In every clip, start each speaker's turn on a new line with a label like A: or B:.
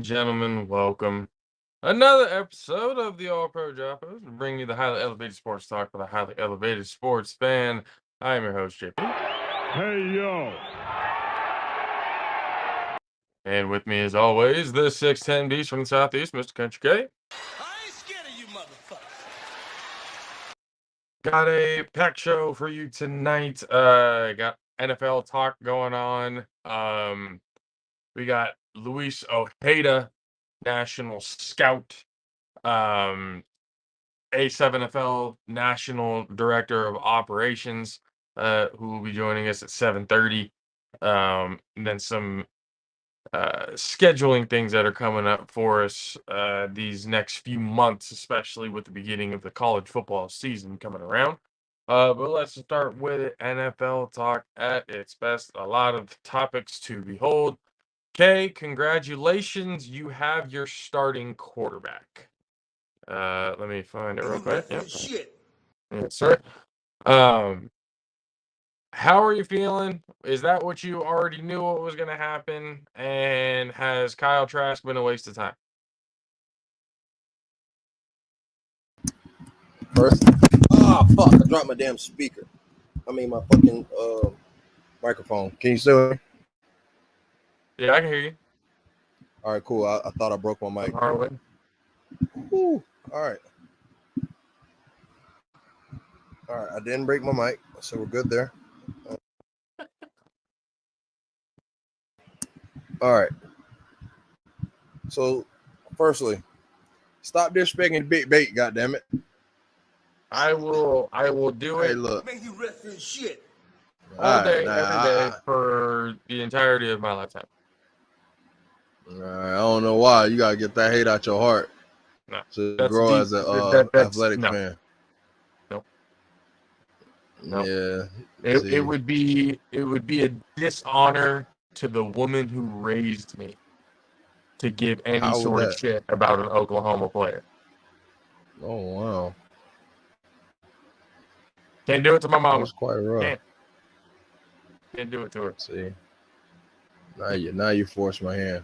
A: gentlemen, welcome. Another episode of the All Pro JAFFOs, bringing you the highly elevated sports talk for the highly elevated sports fan. I am your host, JP.
B: Hey, yo.
A: And with me, as always, the 6'10 beast from the Southeast, Mr. Country K.
C: I ain't scared of you, motherfuckers.
A: Got a packed show for you tonight. Got NFL talk going on. We got Luis Ojeda, National Scout, A7FL National Director of Operations, who will be joining us at 7:30. And then some scheduling things that are coming up for us these next few months, especially with the beginning of the college football season coming around. But let's start with NFL talk at its best. A lot of topics to behold. Kay, congratulations. You have your starting quarterback. Let me find it real quick. Yep.
C: Shit.
A: Yes, sir. How are you feeling? Is that what you already knew what was going to happen? And has Kyle Trask been a waste of time?
D: First, fuck! I dropped my damn speaker. I mean my fucking microphone. Can you still hear me?
A: Yeah, I can hear you.
D: All right, cool. I thought I broke my mic. Woo. All right. I didn't break my mic, so we're good there. All right. So, firstly, stop disrespecting Big Bait, goddammit.
A: I will do it.
D: Hey, look.
C: Make you rest in shit.
A: All day, every day, for the entirety of my lifetime.
D: I don't know why. You gotta get that hate out your heart.
A: No,
D: to grow as an athletic fan.
A: No.
D: Yeah.
A: It would be a dishonor to the woman who raised me to give any sort of shit about an Oklahoma player.
D: Oh wow.
A: Can't do it to my mama.
D: That's quite rough.
A: Can't do it to her.
D: See. Now you force my hand.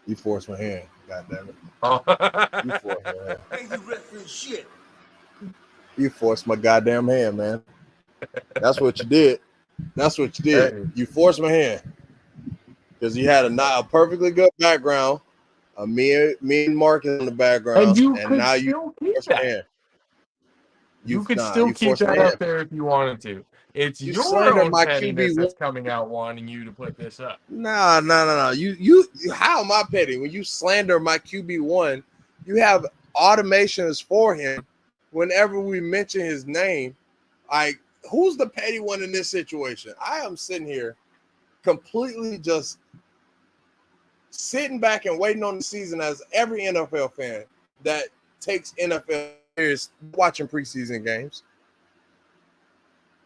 D: You force my hand. God damn it.
A: Oh.
D: You force my hand.
C: Make you rest in shit.
D: You forced my goddamn hand, man. That's what you did. That's what you did.
A: Hey.
D: You forced my hand. Because you had a perfectly good background. Me and Mark in the background.
A: And
D: now you forced my hand.
A: You could still keep that up there if you wanted to. It's your own pettiness that's coming out wanting you to put this up.
D: No. You how am I petty? When you slander my QB1, you have automations for him whenever we mention his name. Like, who's the petty one in this situation? I am sitting here completely just sitting back and waiting on the season as every NFL fan that takes NFL serious watching preseason games.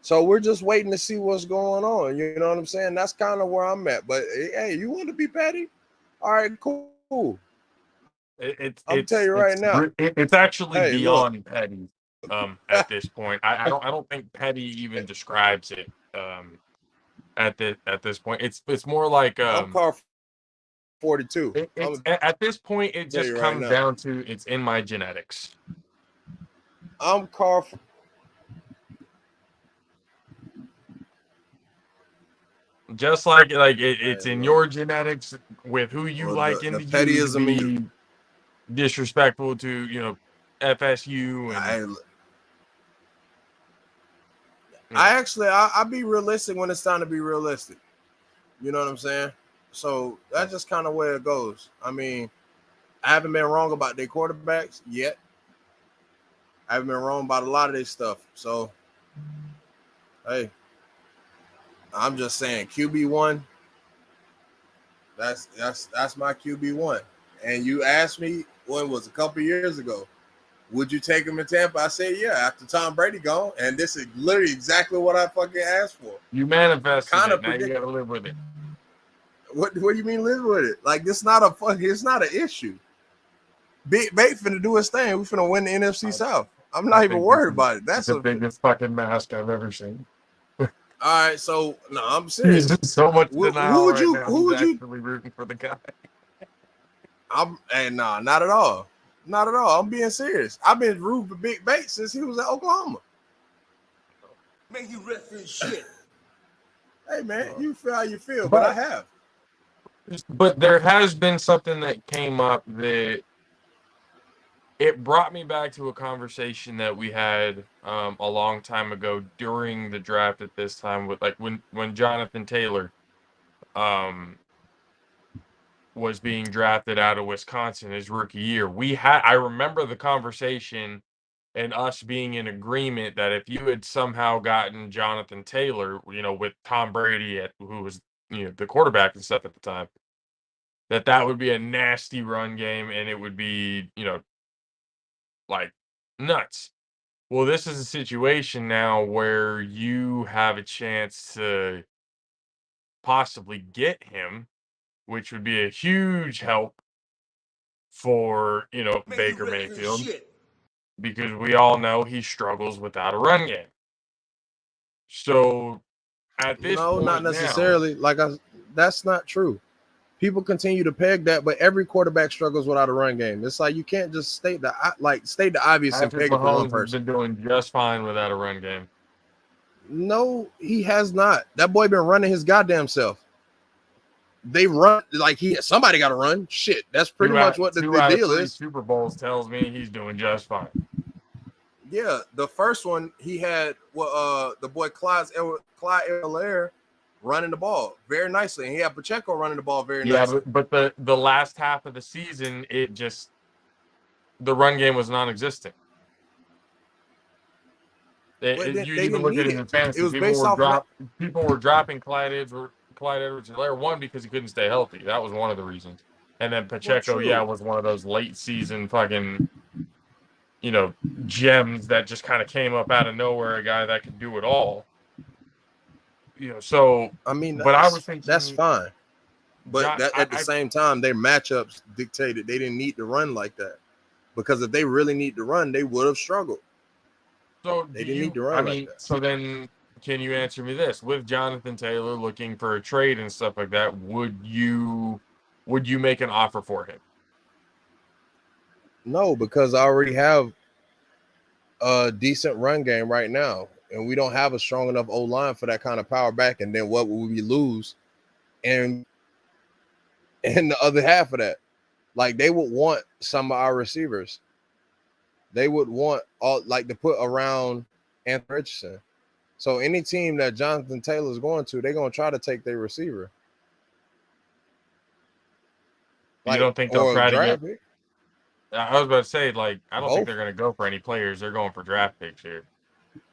D: So we're just waiting to see what's going on. You know what I'm saying? That's kind of where I'm at. But hey, you want to be petty? All right, cool. I'll tell you right now.
A: It's actually beyond petty. At this point, I don't think petty even describes it. At this point, it's more like
D: I'm car 42.
A: At this point, it just comes down to it's in my genetics.
D: I'm car.
A: Just like it's in your genetics with who you like in the pettyism, disrespectful to FSU and.
D: I'll be realistic when it's time to be realistic. You know what I'm saying? So that's just kind of where it goes. I mean, I haven't been wrong about their quarterbacks yet. I haven't been wrong about a lot of this stuff. So, hey, I'm just saying QB1. That's my QB1. And you asked me when was a couple years ago. Would you take him in Tampa? I said, yeah, after Tom Brady gone. And this is literally exactly what I fucking asked for.
A: You manifested it. Now you got to live with it.
D: What do you mean live with it? Like, it's not an issue. Big Bait finna do his thing. We finna win the NFC South. I'm not even worried about it. That's
A: the biggest fucking mask I've ever seen.
D: All right, so no, I'm
A: He's
D: serious.
A: in so much denial right now.
D: Who
A: He's
D: would you?
A: actually rooting for the guy.
D: Nah, not at all. Not at all. I'm being serious. I've been rooting for Big Bates since he was at Oklahoma.
C: Man, you referee shit.
D: Hey man, you feel how you feel, but I
A: But
D: have.
A: but there has been something that came up that it brought me back to a conversation that we had a long time ago during the draft at this time with like when Jonathan Taylor um was being drafted out of Wisconsin his rookie year. I remember the conversation and us being in agreement that if you had somehow gotten Jonathan Taylor, with Tom Brady who was, the quarterback and stuff at the time, that would be a nasty run game and it would be, like nuts. Well, this is a situation now where you have a chance to possibly get him, which would be a huge help for,
C: Man, you
A: Baker
C: referee
A: Mayfield,
C: shit.
A: because we all know he struggles without a run game. So at this
D: No, not
A: point now,
D: necessarily. That's not true. People continue to peg that, but every quarterback struggles without a run game. It's like you can't just state the obvious and
A: Patrick
D: peg it for one
A: Mahomes has
D: person.
A: been doing just fine without a run game.
D: No, he has not. That boy been running his goddamn self. They run like somebody got to run. Shit, that's pretty
A: Two
D: much
A: out,
D: what
A: two
D: the
A: out of
D: deal
A: three
D: is.
A: Super Bowls tells me he's doing just fine.
D: Yeah, the first one he had the boy Clyde Edwards-Helaire running the ball very nicely, and he had Pacheco running the ball very
A: Yeah,
D: nicely.
A: but the last half of the season, the run game was non-existent.
D: But
A: You
D: they
A: even
D: didn't
A: look at
D: need
A: it
D: it.
A: in
D: It
A: fantasy.
D: was based off.
A: People were dropping Clyde Edwards-Helaire, one, because he couldn't stay healthy. That was one of the reasons. And then
D: Well,
A: Pacheco, yeah,
D: true.
A: was one of those late season fucking, gems that just kind of came up out of nowhere, a guy that could do it all. So,
D: I mean,
A: but I was
D: that's
A: thinking,
D: fine. But
A: John,
D: that at the same time, their matchups dictated they didn't need to run like that. Because if they really need to run, they would have struggled.
A: so
D: They
A: do
D: didn't need
A: you,
D: to
A: I
D: run like
A: mean,
D: that.
A: so then can you answer me this? With Jonathan Taylor looking for a trade and stuff like that, would you make an offer for him?
D: No, because I already have a decent run game right now, and we don't have a strong enough O line for that kind of power back. And then what would we lose? And the other half of that, like they would want some of our receivers. They would want all like to put around Anthony Richardson. So any team that Jonathan Taylor is going to, they're gonna try to take their receiver.
A: You
D: Like
A: don't think they'll
D: or
A: try to get?
D: draft it.
A: I was about to say, like, I don't think
D: Both.
A: they're going to go for any players. They're going for draft picks here.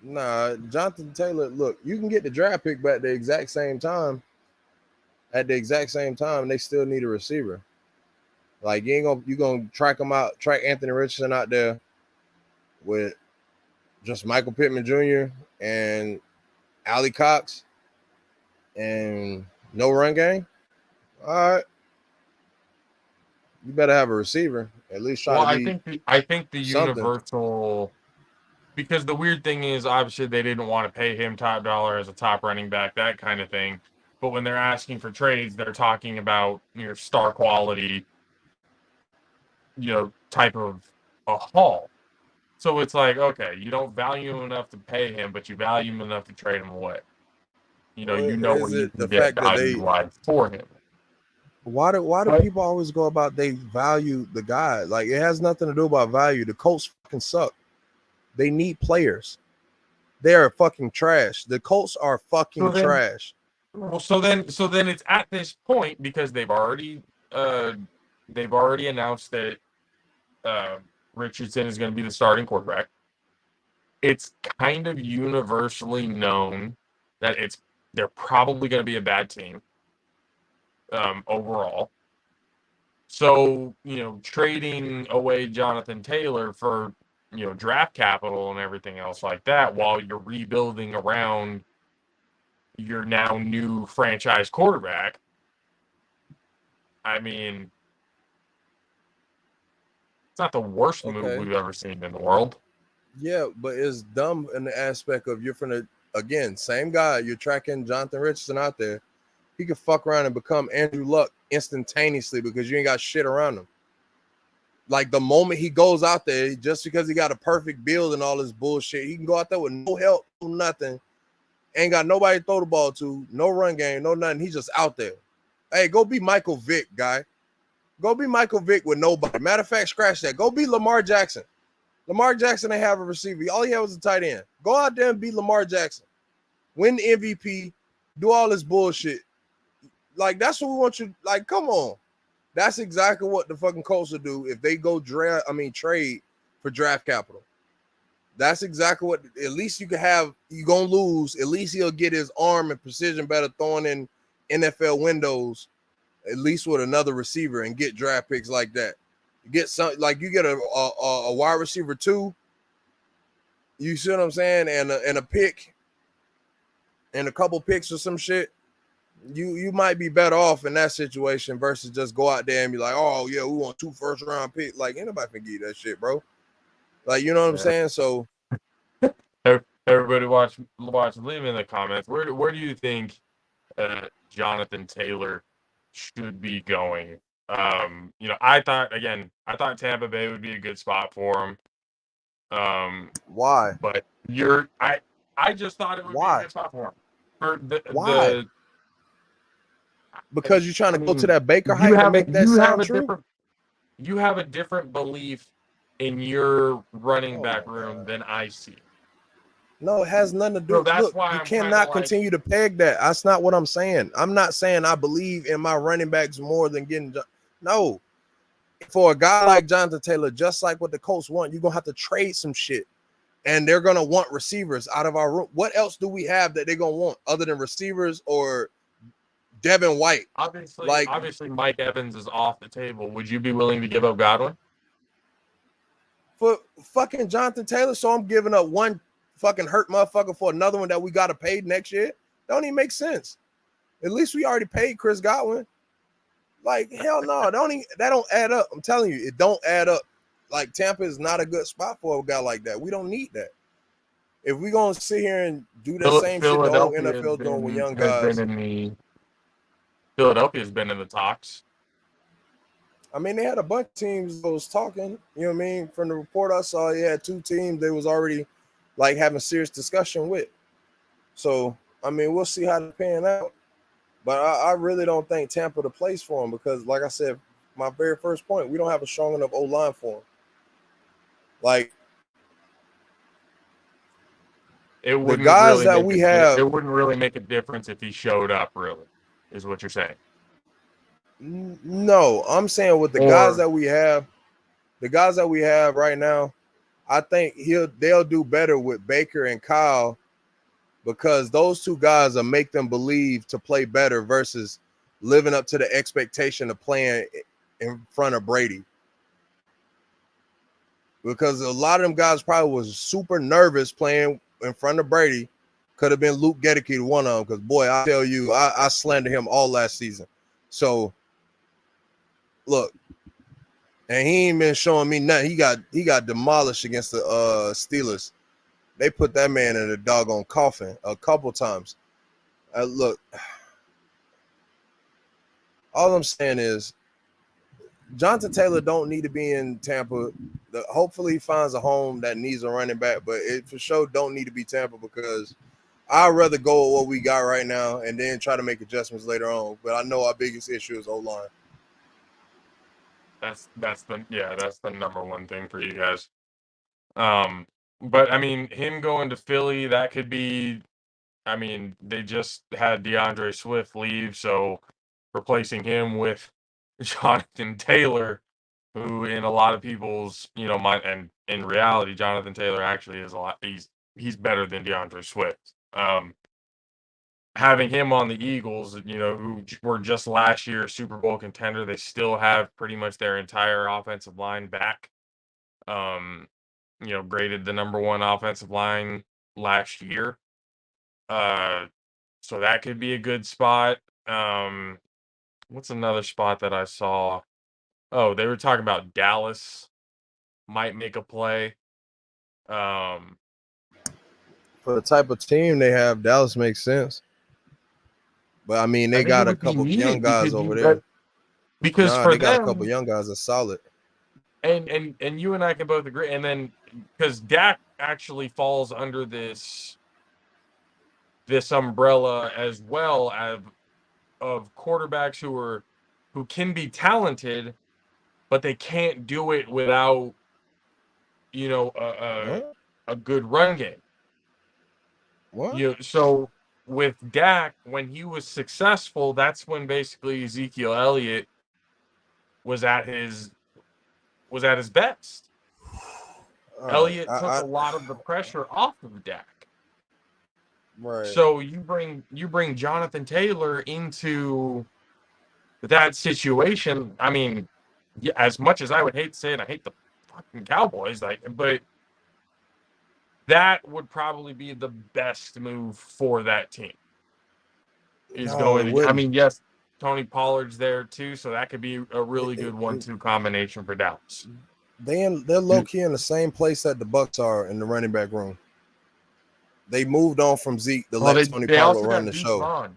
D: Nah, Jonathan Taylor, look, you can get the draft pick back at the exact same time. At the exact same time, they still need a receiver. Like you gonna track Anthony Richardson out there with just Michael Pittman Jr. and Ali Cox and no run game. All right, you better have a receiver. At least try
A: Well,
D: to
A: I
D: be
A: think the
D: something.
A: universal, because the weird thing is, obviously they didn't want to pay him top dollar as a top running back, that kind of thing. But when they're asking for trades, they're talking about star quality, type of a haul. So it's like, okay, you don't value him enough to pay him, but you value him enough to trade him away. What
D: Is
A: you
D: it
A: can
D: the
A: get
D: fact that
A: value wise for him.
D: why do
A: But
D: people always go about they value the guy? Like it has nothing to do about value. The Colts fucking suck. They need players. They are fucking trash. The Colts are
A: so
D: fucking
A: then,
D: trash.
A: so then it's at this point because they've already announced that uh, Richardson is going to be the starting quarterback. It's kind of universally known that they're probably going to be a bad team overall. So, trading away Jonathan Taylor for, draft capital and everything else like that while you're rebuilding around your now new franchise quarterback. I mean, it's not the worst move
D: Okay.
A: we've ever seen in the world.
D: Yeah, but it's dumb in the aspect of you're gonna again, same guy. You're tracking Jonathan Richardson out there. He could fuck around and become Andrew Luck instantaneously because you ain't got shit around him. Like the moment he goes out there, just because he got a perfect build and all this bullshit, he can go out there with no help, nothing. Ain't got nobody to throw the ball to, no run game, no nothing. He's just out there. Hey, go be Michael Vick, guy. Go be Michael Vick with nobody. Matter of fact, scratch that. Go be Lamar Jackson. Lamar Jackson ain't have a receiver. All he had was a tight end. Go out there and be Lamar Jackson. Win the MVP. Do all this bullshit. Like, that's what we want you. Like, come on. That's exactly what the fucking Colts will do if they go trade for draft capital. That's exactly what, at least you can have, you're going to lose. At least he'll get his arm and precision better throwing in NFL windows, at least with another receiver, and get draft picks like that. You get some, like you get a wide receiver too. You see what I'm saying? And a pick and a couple picks or some shit. You might be better off in that situation versus just go out there and be like, oh yeah, we want 2 first-round picks. Like, anybody can give you that shit, bro. Like, you know what I'm saying? So
A: everybody watch, leave in the comments. Where do you think Jonathan Taylor should be going? I thought Tampa Bay would be a good spot for him.
D: why?
A: But I just thought it would be a good spot for him.
D: Why? Because you're trying to go to that Baker
A: you
D: height to make that sound true?
A: You have a different belief in your running back room than I see.
D: No, it has nothing to do.
A: So that's
D: Look,
A: why
D: you
A: I'm
D: cannot continue to peg that. That's not what I'm saying. I'm not saying I believe in my running backs more than getting. No, for a guy like Jonathan Taylor, just like what the Colts want, you're gonna have to trade some shit, and they're gonna want receivers out of our room. What else do we have that they're gonna want other than receivers or Devin White?
A: Obviously, Mike Evans is off the table. Would you be willing to give up Godwin
D: for fucking Jonathan Taylor? So I'm giving up one fucking hurt motherfucker for another one that we got to pay next year? Don't even make sense. At least we already paid Chris Godwin. Like, hell no, that don't add up. I'm telling you, it don't add up. Like, Tampa is not a good spot for a guy like that. We don't need that. If we're gonna sit here and do the same shit the whole NFL doing with young guys.
A: Philadelphia's been in the talks.
D: I mean, they had a bunch of teams that was talking, you know what I mean? From the report I saw, you had 2 teams they was already like having serious discussion with. So, I mean, we'll see how they're paying out. But I really don't think Tampa the place for him because, like I said, my very first point, we don't have a strong enough O-line for him. Like,
A: it wouldn't really make a difference if he showed up, really, is what you're saying.
D: No, I'm saying with the guys that we have right now, I think they'll do better with Baker and Kyle because those 2 guys will make them believe to play better versus living up to the expectation of playing in front of Brady. Because a lot of them guys probably was super nervous playing in front of Brady. Could have been Luke Gedeke, one of them, because boy, I tell you, I slandered him all last season. So look, and he ain't been showing me nothing. He got demolished against the Steelers. They put that man in a doggone coffin a couple times. Look, all I'm saying is Jonathan Taylor don't need to be in Tampa. Hopefully he finds a home that needs a running back, but it for sure don't need to be Tampa because I'd rather go with what we got right now and then try to make adjustments later on. But I know our biggest issue is O-line.
A: That's the number one thing for you guys. But I mean, him going to Philly, that could be. I mean, they just had DeAndre Swift leave, so replacing him with Jonathan Taylor, who in a lot of people's mind, and in reality, Jonathan Taylor actually is a lot. He's better than DeAndre Swift. Having him on the Eagles, who were just last year's Super Bowl contender, they still have pretty much their entire offensive line back. Graded the number 1 offensive line last year. So that could be a good spot. What's another spot that I saw? Oh, they were talking about Dallas might make a play.
D: For For the type of team they have, Dallas makes sense. But I mean, they
A: I think
D: got
A: it
D: a
A: would be
D: couple young
A: needed
D: guys
A: because
D: over there.
A: because
D: Nah,
A: for
D: they got a couple
A: them,
D: young guys that's solid.
A: and you and I can both agree, and then because Dak actually falls under this umbrella as well of quarterbacks who can be talented, but they can't do it without
D: What?
A: a good run game.
D: What?
A: So with Dak, when he was successful, that's when basically Ezekiel Elliott was at his best.
D: All right.
A: Elliott took a lot of the pressure off of Dak.
D: Right.
A: So you bring Jonathan Taylor into that situation. I mean, yeah, as much as I would hate to say it, I hate the fucking Cowboys, but that would probably be the best move for that team. Is
D: No, it
A: going to, I
D: wouldn't.
A: mean, yes, Tony Pollard's there too, so that could be a really good 1-2 combination for Dallas.
D: They're low key in the same place that the Bucks are in the running back room. They moved on from Zeke to let Tony
A: they
D: Pollard
A: also
D: run
A: got
D: the show.
A: Vaughn.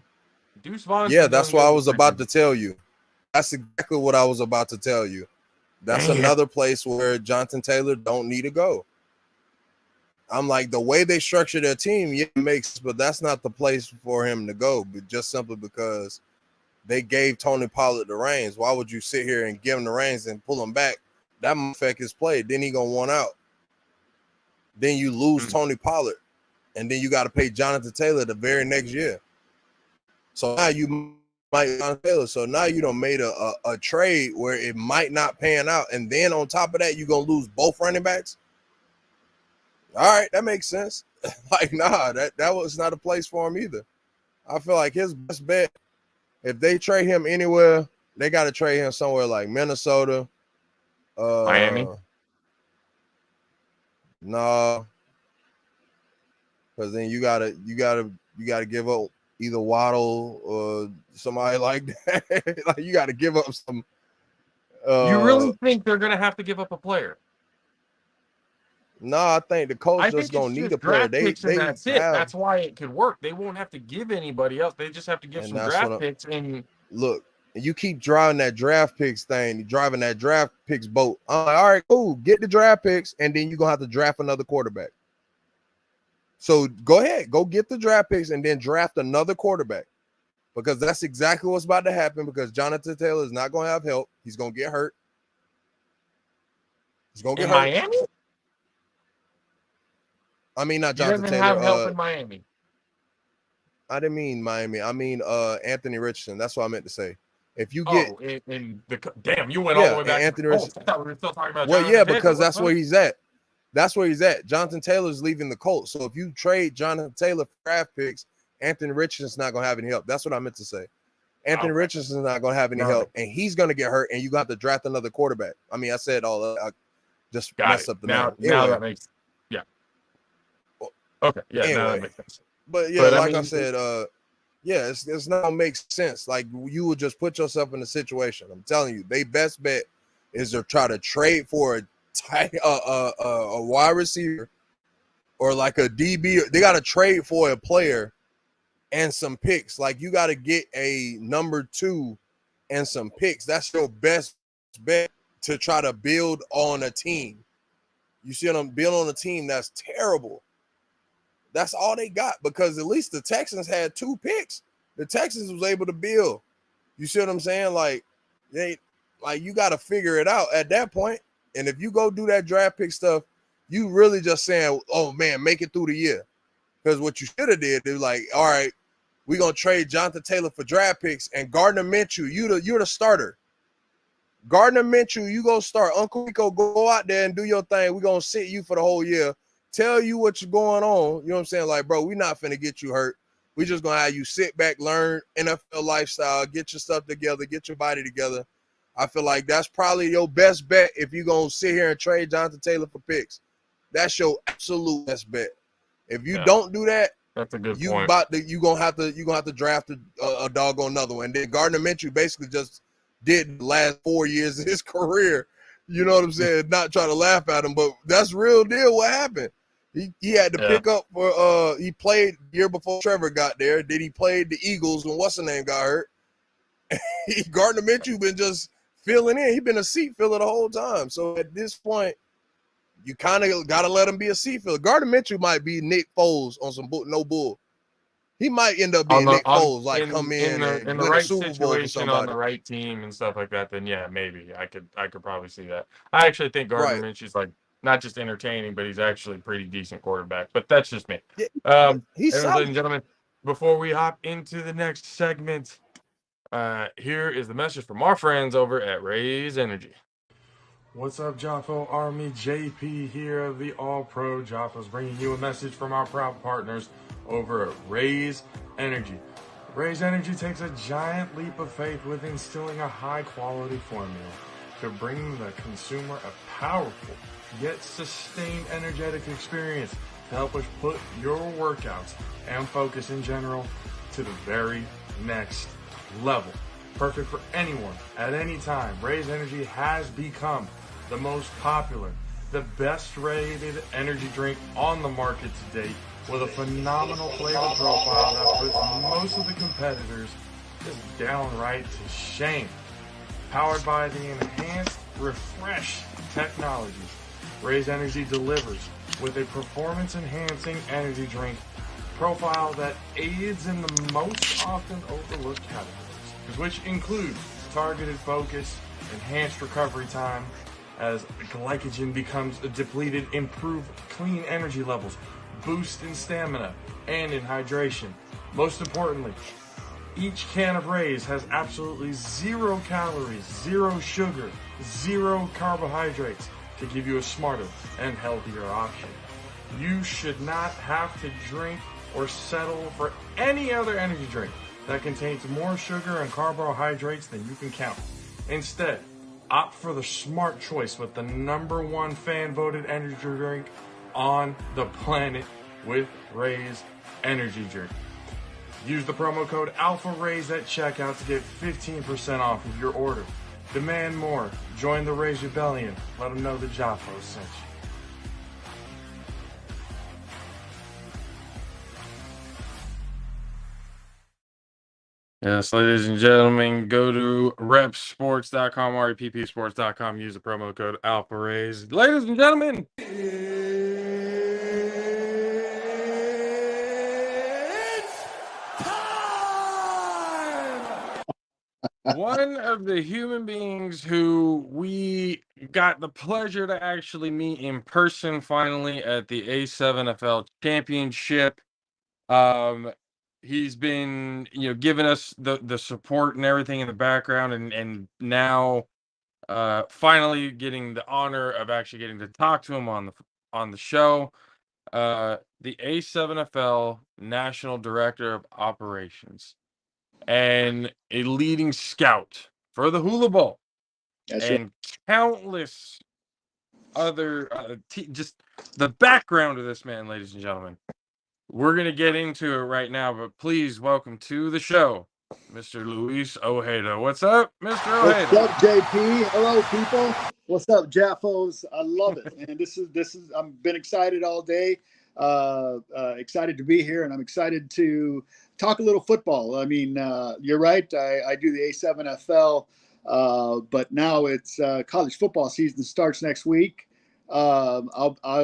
A: Deuce Vaughn's
D: Yeah,
A: been
D: that's
A: doing
D: what I
A: good
D: was
A: with
D: about to
A: Richardson.
D: tell you. That's exactly what I was about to tell you. That's
A: Damn.
D: another place where Jonathan Taylor don't need to go. I'm like, the way they structure their team, yeah, it makes, but that's not the place for him to go. But just simply because they gave Tony Pollard the reins. Why would you sit here and give him the reins and pull him back? That might affect his play. Then he gonna want out. Then you lose Tony Pollard, and then you got to pay Jonathan Taylor the very next year. So now you might Jonathan Taylor. So now you done made a trade where it might not pan out, and then on top of that, you're gonna lose both running backs. All right, that makes sense. Like, nah, that was not a place for him either. I feel like his best bet, if they trade him anywhere, they got to trade him somewhere like Minnesota,
A: Miami.
D: No, because then you gotta give up either Waddle or somebody like that. Like, you got to give up some.
A: You really think they're gonna have to give up a player?
D: No, I think the coach
A: Just
D: gonna need
A: just
D: a player.
A: draft picks and that's it.
D: Have,
A: that's why it could work. They won't have to give anybody else. They just have to give some draft picks. And
D: look, you keep driving that draft picks thing. You're driving that draft picks boat. I'm like, all right, cool. Get the draft picks, and then you're gonna have to draft another quarterback. So go ahead, go get the draft picks, and then draft another quarterback, because that's exactly what's about to happen. Because Jonathan Taylor is not gonna have help. He's gonna get hurt. He's gonna get hurt.
A: Miami?
D: I mean, not
A: He
D: Jonathan
A: doesn't
D: Taylor.
A: have help in Miami.
D: I didn't mean Miami. I mean Anthony Richardson. That's what I meant to say. If you get
A: damn, you went all the way back.
D: Anthony Richardson.
A: I thought we were still talking about.
D: Well,
A: Jonathan
D: yeah,
A: Taylor.
D: because that's where he's at. That's where he's at. Jonathan Taylor's leaving the Colts. So if you trade Jonathan Taylor for draft picks, Anthony Richardson's not gonna have any help. That's what I meant to say. Anthony Richardson's not gonna have any help, and he's gonna get hurt, and you got to draft another quarterback. I mean, I said all that. I just messed up the name.
A: Now that makes okay. Yeah,
D: anyway,
A: now that makes sense.
D: But yeah, I said, yeah, it's not gonna make sense. Like, you would just put yourself in a situation. I'm telling you, they best bet is to try to trade for a wide receiver or like a DB. They got to trade for a player and some picks. Like, you got to get a number 2 and some picks. That's your best bet to try to build on a team. You see what I'm building on a team that's terrible. That's all they got, because at least the Texans had 2 picks. The Texans was able to build. You see what I'm saying? Like, you got to figure it out at that point. And if you go do that draft pick stuff, you really just saying, oh man, make it through the year. Because what you should have did is like, all right, we're gonna trade Jonathan Taylor for draft picks, and Gardner Minshew, you're the starter. Gardner Minshew, you go start. Uncle Rico, go out there and do your thing. We're gonna sit you for the whole year. Tell you what's going on. You know what I'm saying? Like, bro, we're not finna get you hurt. We just gonna have you sit back, learn NFL lifestyle, get your stuff together, get your body together. I feel like that's probably your best bet if you're gonna sit here and trade Jonathan Taylor for picks. That's your absolute best bet. If you don't do that,
A: that's a good
D: you
A: point.
D: You're gonna have to draft a doggone another one. And then Gardner Minshew basically just did the last 4 years of his career. You know what I'm saying? Not trying to laugh at him, but that's real deal what happened. He had to
A: Yeah.
D: pick up for he played the year before Trevor got there. Then he played the Eagles when what's the name got hurt. Gardner Minshew been just filling in. He been a seat filler the whole time. So at this point, you kind of got to let him be a seat filler. Gardner Minshew might be Nick Foles on some no bull. He might end up being Nick Foles, like come in and
A: the
D: win a
A: right
D: Super Bowl for
A: situation on
D: somebody.
A: the right team and stuff like that, then yeah, maybe I could probably see that. I actually think Gardner
D: Right.
A: Minshew's like not just entertaining, but he's actually a pretty decent quarterback. But that's just me.
D: Yeah,
A: Anyways,
D: he's
A: ladies
D: solid.
A: and gentlemen, before we hop into the next segment, here is the message from our friends over at Raise Energy. What's up, JAFFO Army? JP here of the All Pro JAFFOs, bringing you a message from our proud partners over at Raise Energy. Raise Energy takes a giant leap of faith with instilling a high-quality formula to bring the consumer a powerful yet sustained energetic experience to help us put your workouts and focus in general to the very next level. Perfect for anyone at any time. Raise Energy has become the most popular, the best rated energy drink on the market to date, with a phenomenal flavor profile that puts most of the competitors just downright to shame. Powered by the enhanced refresh technologies, Raise Energy delivers with a performance-enhancing energy drink profile that aids in the most often overlooked categories, which include targeted focus, enhanced recovery time, as glycogen becomes depleted, improve clean energy levels, boost in stamina and in hydration. Most importantly, each can of Raise has absolutely 0 calories, 0 sugar, 0 carbohydrates to give you a smarter and healthier option. You should not have to drink or settle for any other energy drink that contains more sugar and carbohydrates than you can count. Instead, opt for the smart choice with the #1 fan-voted energy drink on the planet with Raise Energy Drink. Use the promo code ALPHARAISE at checkout to get 15% off of your order. Demand more. Join the Raise Rebellion. Let them know the JAFFOs sent you. Yes, ladies and gentlemen, go to repsports.com, reppsports.com, use the promo code ALPHARAISE. Ladies and gentlemen, one of the human beings who we got the pleasure to actually meet in person finally at the A7FL Championship. He's been, giving us the support and everything in the background, and now finally getting the honor of actually getting to talk to him on the show. The A7FL National Director of Operations and a leading scout for the Hula Bowl.
E: That's
A: and countless other just the background of this man, ladies and gentlemen. We're gonna get into it right now, but please welcome to the show, Mr. Luis Ojeda. What's up, Mr. Ojeda?
E: What's up, JP? Hello, people. What's up, JAFFOs? I love it, man. This is. I've been excited all day. Excited to be here, and I'm excited to talk a little football. I mean, you're right. I do the A7FL, but now it's college football season starts next week. I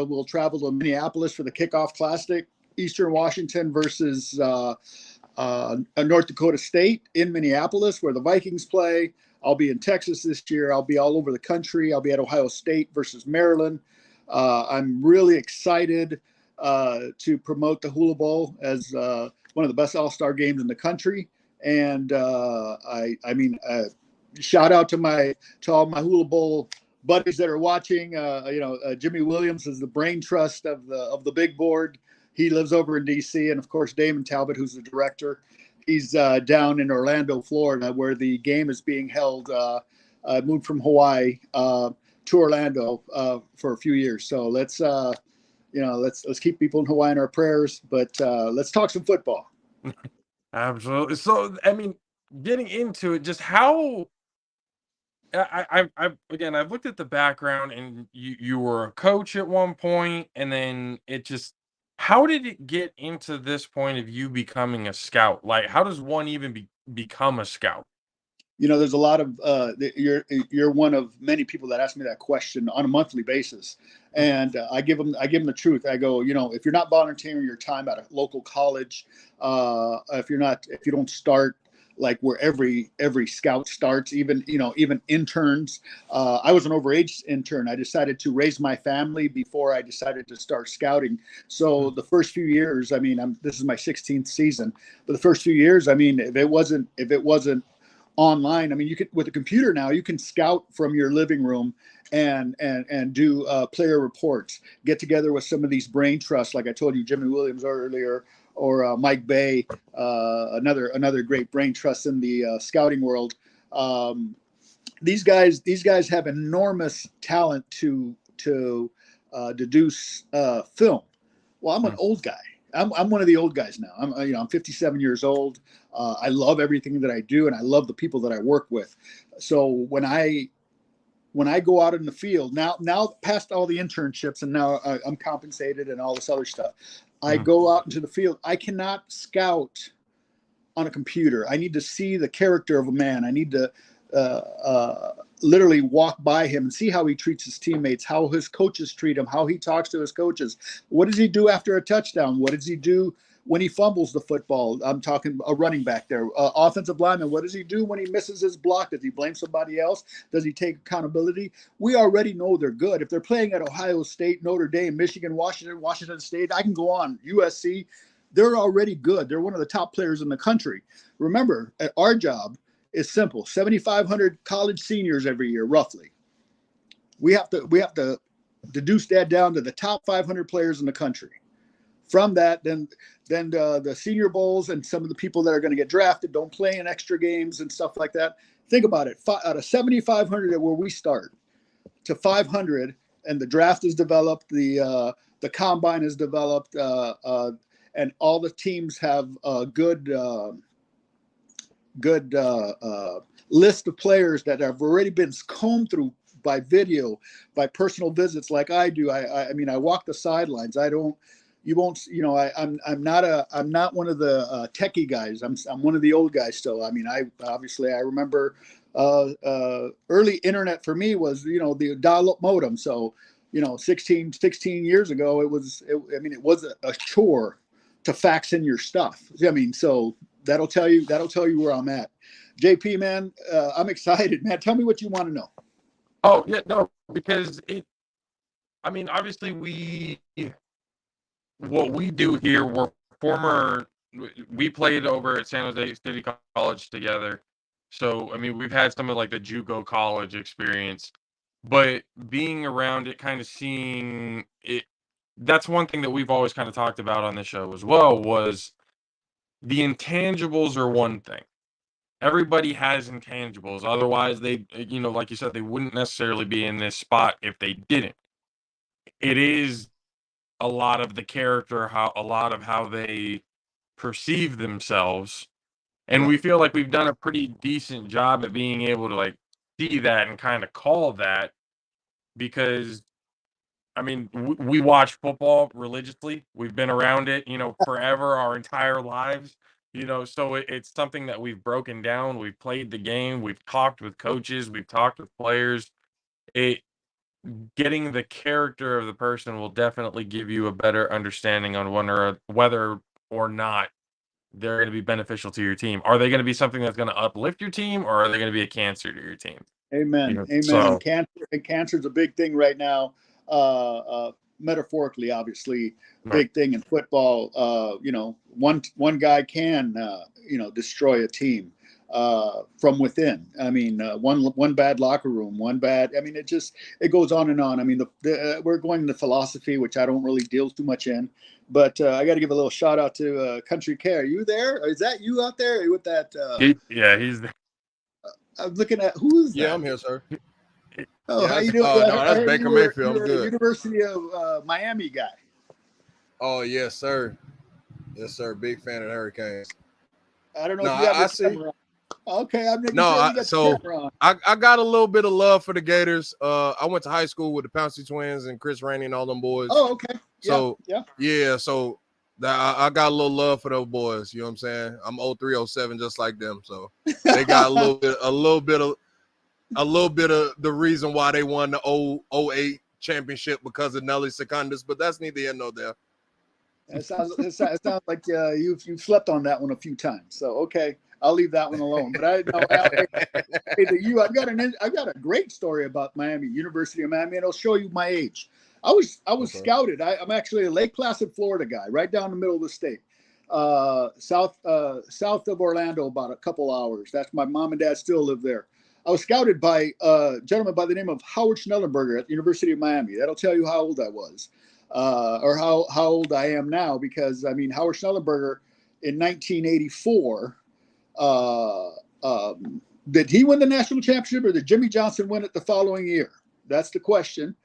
E: will travel to Minneapolis for the kickoff classic. Eastern Washington versus North Dakota State in Minneapolis, where the Vikings play. I'll be in Texas this year. I'll be all over the country. I'll be at Ohio State versus Maryland. I'm really excited to promote the Hula Bowl as one of the best all-star games in the country. And shout out to all my Hula Bowl buddies that are watching. Jimmy Williams is the brain trust of the big board. He lives over in D.C. And, of course, Damon Talbot, who's the director. He's down in Orlando, Florida, where the game is being held. Moved from Hawaii to Orlando for a few years. So let's keep people in Hawaii in our prayers. But let's talk some football.
A: Absolutely. So, I mean, getting into it, just how I've looked at the background, and you were a coach at one point, and then it just. How did it get into this point of you becoming a scout? Like, how does one even become a scout?
E: There's a lot of you're one of many people that ask me that question on a monthly basis, and I give them the truth. I go, if you're not volunteering your time at a local college, if you don't start like where every scout starts, even interns. I was an overage intern. I decided to raise my family before I decided to start scouting. So the first few years, I mean, this is my 16th season, but the first few years, I mean, if it wasn't online, I mean, you could, with a computer now, you can scout from your living room and do player reports, get together with some of these brain trusts, like I told you, Jimmy Williams earlier, or Mike Bay, another great brain trust in the scouting world. These guys have enormous talent to deduce film. Well, I'm an old guy. I'm one of the old guys now. I'm 57 years old. I love everything that I do, and I love the people that I work with. So when I go out in the field now past all the internships, and now I'm compensated and all this other stuff, I go out into the field. I cannot scout on a computer. I need to see the character of a man. I need to literally walk by him and see how he treats his teammates, how his coaches treat him, how he talks to his coaches. What does he do after a touchdown? What does he do when he fumbles the football? I'm talking a running back there. Offensive lineman, what does he do when he misses his block? Does he blame somebody else? Does he take accountability? We already know they're good. If they're playing at Ohio State, Notre Dame, Michigan, Washington State, I can go on, USC, they're already good. They're one of the top players in the country. Remember, at our job, is simple. 7,500 college seniors every year, roughly. We have to deduce that down to the top 500 players in the country. From that, then the senior bowls and some of the people that are going to get drafted don't play in extra games and stuff like that. Think about it. Out of 7,500 where we start to 500, and the draft is developed, the combine is developed, and all the teams have a good list of players that have already been combed through by video, by personal visits, like I do. I mean, I walk the sidelines. I'm not one of the techie guys. I'm one of the old guys still. I mean, I remember early internet for me was, the dial-up modem. So, 16 years ago, it was a chore to fax in your stuff. I mean, so that'll tell you where I'm at. JP, man, I'm excited, man. Tell me what you want to know.
A: Oh yeah, no, because obviously what we do here, we played over at San Jose City College together. So, we've had some of like the JUCO college experience, but being around it, kind of seeing it, that's one thing that we've always kind of talked about on the show as well, was the intangibles are one thing. Everybody has intangibles. Otherwise, they, like you said, they wouldn't necessarily be in this spot if they didn't. It is a lot of the character, a lot of how they perceive themselves. And we feel like we've done a pretty decent job at being able to like see that and kind of call that, because we watch football religiously. We've been around it, forever, our entire lives, so it's something that we've broken down. We've played the game. We've talked with coaches. We've talked with players. It Getting the character of the person will definitely give you a better understanding on whether or not they're going to be beneficial to your team. Are they going to be something that's going to uplift your team, or are they going to be a cancer to your team?
E: Amen. Amen.
A: So,
E: And cancer is a big thing right now. Metaphorically, obviously,
A: right.
E: big thing in football. One guy can destroy a team from within. I mean, one bad locker room, it goes on and on. I mean, we're going into philosophy, which I don't really deal too much in. But I got to give a little shout out to Country Care. Are you there? Or is that you out there with that?
A: He's there.
E: I'm looking at who's that?
D: Yeah, I'm here, sir.
E: Oh,
D: Yeah,
E: how you doing?
D: no, that's Baker Mayfield. I'm good.
E: University of Miami guy.
D: Oh, yes, sir. Yes, sir. Big fan of the Hurricanes.
E: I don't know
D: No,
E: if you have
D: I
E: your
D: see.
E: camera on. Okay, I'm making
D: No,
E: sure we
D: I,
E: got the
D: so
E: camera on.
D: I got a little bit of love for the Gators. I went to high school with the Pouncey twins and Chris Rainey and all them boys.
E: Oh, okay.
D: So
E: yeah.
D: so I got a little love for those boys. You know what I'm saying? I'm 03, 07, just like them. So they got a little bit of the reason why they won the 08 championship because of Nelly Secundus, but that's neither here nor there.
E: It sounds like you've slept on that one a few times. So okay, I'll leave that one alone. But I've got a great story about Miami, University of Miami, and I'll show you my age. I was
D: Okay.
E: scouted. I'm actually a Lake Placid, Florida guy, right down the middle of the state, south of Orlando, about a couple hours. That's my mom and dad still live there. I was scouted by a gentleman by the name of Howard Schnellenberger at the University of Miami. That'll tell you how old I was. Or how old I am now, because I mean Howard Schnellenberger in 1984, did he win the national championship or did Jimmy Johnson win it the following year? That's the question.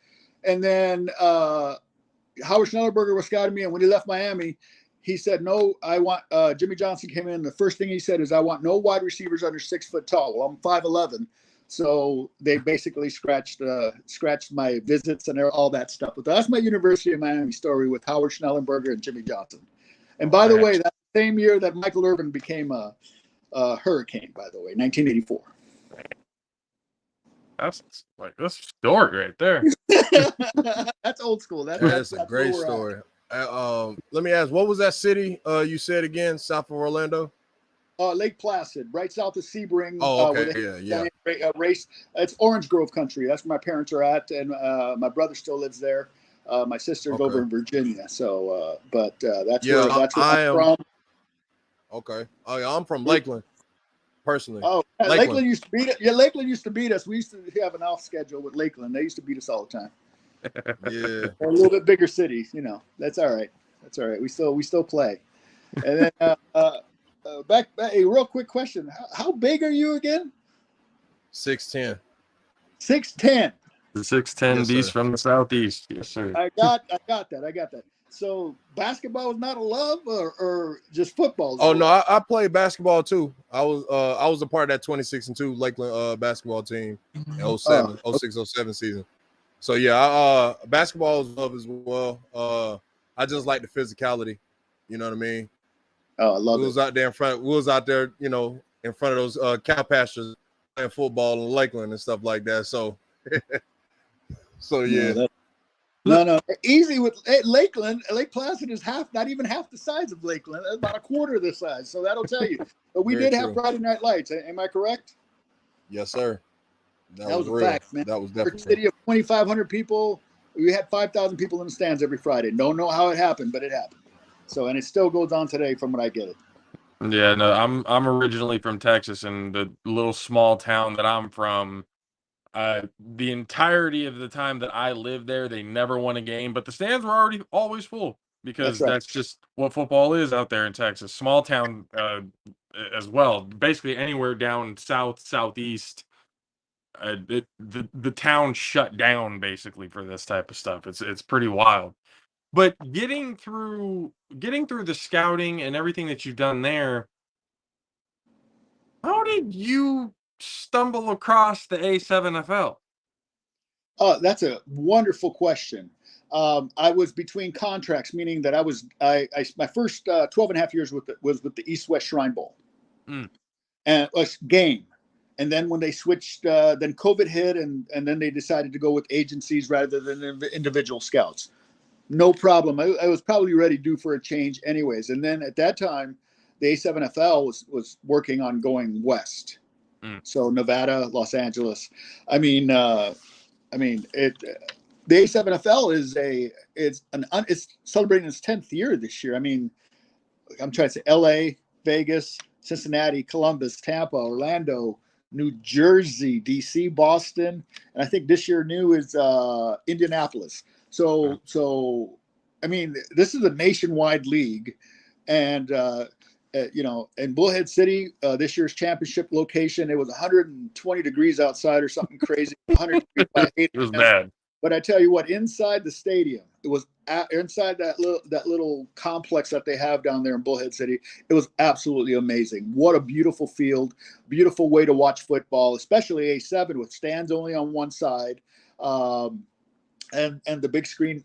E: And then Howard Schnellenberger was scouting me, and when he left Miami, he said, "No, I want." Jimmy Johnson came in. The first thing he said is, "I want no wide receivers under 6 foot tall." Well, I'm 5'11". So they basically scratched my visits and all that stuff. But that's my University of Miami story with Howard Schnellenberger and Jimmy Johnson. And by the way, that's the same year that Michael Irvin became a Hurricane, by the way, 1984.
A: That's like this story right there.
E: That's old school.
D: That's a great story. Let me ask, what was that city you said again, south of Orlando?
E: Lake Placid, right south of Sebring.
D: Oh, okay. Yeah.
E: Race. It's Orange Grove country. That's where my parents are at, and my brother still lives there. My sister's over in Virginia. So, but that's where I'm from.
D: Okay. Oh, yeah, I'm from Lakeland, personally.
E: Oh, Lakeland used to beat it. Yeah, Lakeland used to beat us. We used to have an off schedule with Lakeland. They used to beat us all the time.
D: Yeah.
E: They're a little bit bigger cities, you know. That's all right. That's all right. We still play. And then back a real quick question. How big are you again?
D: 6'10".
E: 6'10".
A: The 6'10" beast from the southeast. Yes, sir.
E: I got that. So basketball is not a love, or just football?
D: Oh no, I played basketball too. I was a part of that 26-2 Lakeland basketball team in 06-07 season. So yeah, basketball is love as well. I just like the physicality. You know what I mean?
E: Oh, I love it.
D: We was out there, you know, in front of those cow pastures playing football in Lakeland and stuff like that. So, yeah.
E: No, easy with Lakeland. Lake Placid is not even half the size of Lakeland. About a quarter of the size. So that'll tell you. But we did have Friday Night Lights. Am I correct?
D: Yes, sir.
E: That was a fact, man.
D: That was definitely.
E: City of 2,500 people. We had 5,000 people in the stands every Friday. Don't know how it happened, but it happened. So, and it still goes on today, from what I get it.
A: Yeah, no, I'm originally from Texas, and the little small town that I'm from, the entirety of the time that I lived there, they never won a game, but the stands were always full because that's just what football is out there in Texas. Small town as well. Basically anywhere down southeast, the town shut down basically for this type of stuff. It's pretty wild. But getting through the scouting and everything that you've done there, how did you stumble across the A7FL?
E: Oh, that's a wonderful question. I was between contracts, meaning that my first 12 and a half years was with the East West Shrine Bowl, and it was game. And then when they switched, then COVID hit, and then they decided to go with agencies rather than individual scouts. No problem. I was probably ready due for a change anyways. And then at that time, the A7FL was working on going west. So Nevada, Los Angeles. The A7FL it's celebrating its 10th year this year. I mean, I'm trying to say LA, Vegas, Cincinnati, Columbus, Tampa, Orlando, New Jersey, DC, Boston, and I think this year new is Indianapolis. So, I mean, this is a nationwide league, and in Bullhead City, this year's championship location, it was 120 degrees outside or something crazy. 100 degrees by 8
A: It was bad.
E: But I tell you what, inside the stadium, it was inside that little complex that they have down there in Bullhead City. It was absolutely amazing. What a beautiful field, beautiful way to watch football, especially A7 with stands only on one side, and the big screen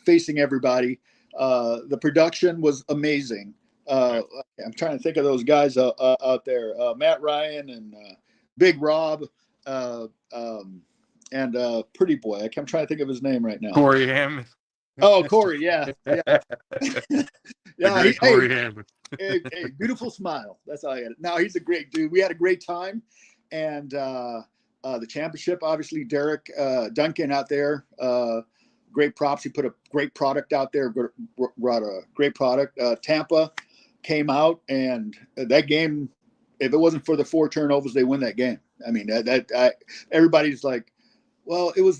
E: facing everybody. The production was amazing. I'm trying to think of those guys out there, Matt Ryan and Big Rob. And Pretty Boy. I'm trying to think of his name right now.
A: Corey Hammond.
E: Oh, Corey. Yeah. Yeah.
A: Corey Hammond.
E: Hey, beautiful smile. That's all I got. No, he's a great dude. We had a great time. And the championship, obviously, Derek Duncan out there. Great props. He put a great product out there, brought a great product. Tampa came out, and that game, if it wasn't for the 4 turnovers, they win that game. I mean, everybody's like, well, it was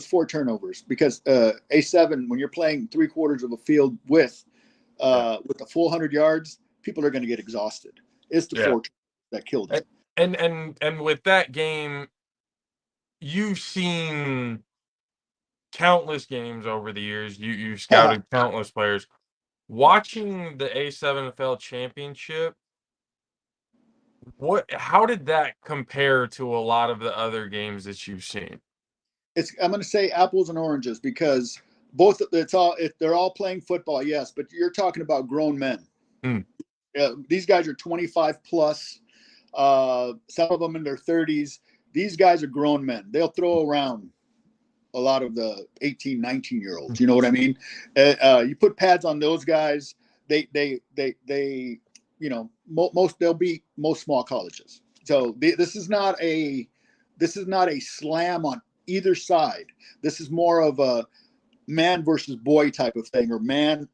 E: 4 turnovers because A7, when you're playing 3/4 of a field with a full 100 yards, people are going to get exhausted. It's the 4 that killed it.
A: And with that game, you've seen countless games over the years. You've scouted countless players. Watching the A7FL championship, how did that compare to a lot of the other games that you've seen?
E: I'm going to say apples and oranges because they're all playing football, yes, but you're talking about grown men. These guys are 25 plus, some of them in their 30s. These guys are grown men. They'll throw around a lot of the 18, 19-year-olds. You know what I mean? You put pads on those guys, they they'll beat most small colleges. So this is not a slam on either side. This is more of a man versus boy type of thing, or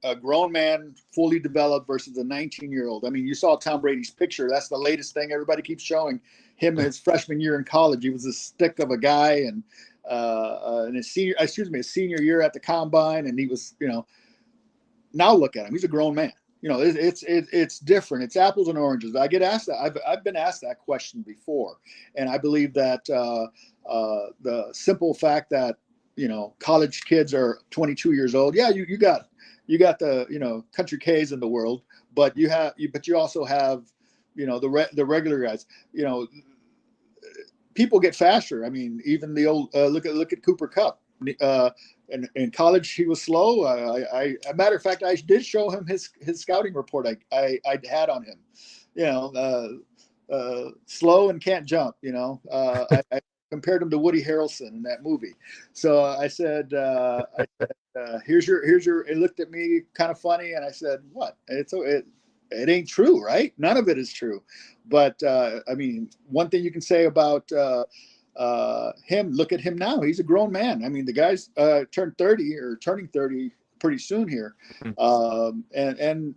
E: a grown man fully developed versus a 19-year-old. I mean, you saw Tom Brady's picture. That's the latest thing everybody keeps showing him his freshman year in college. He was a stick of a guy, and his senior year at the combine, and he was, now look at him. He's a grown man. It's different. It's apples and oranges. I get asked that. I've been asked that question before, and I believe that the simple fact that college kids are 22 years old. Yeah, you got the country K's in the world, but you also have the regular guys. People get faster. I mean, even the old look at Cooper Kupp. In college, he was slow. A matter of fact, I did show him his scouting report I had on him. Slow and can't jump. I compared him to Woody Harrelson in that movie. So I said, here's your. It looked at me kind of funny, and I said, what? It ain't true, right? None of it is true. But I mean, one thing you can say about him, look at him now. He's a grown man. I mean, the guy's turned 30 or turning 30 pretty soon here. And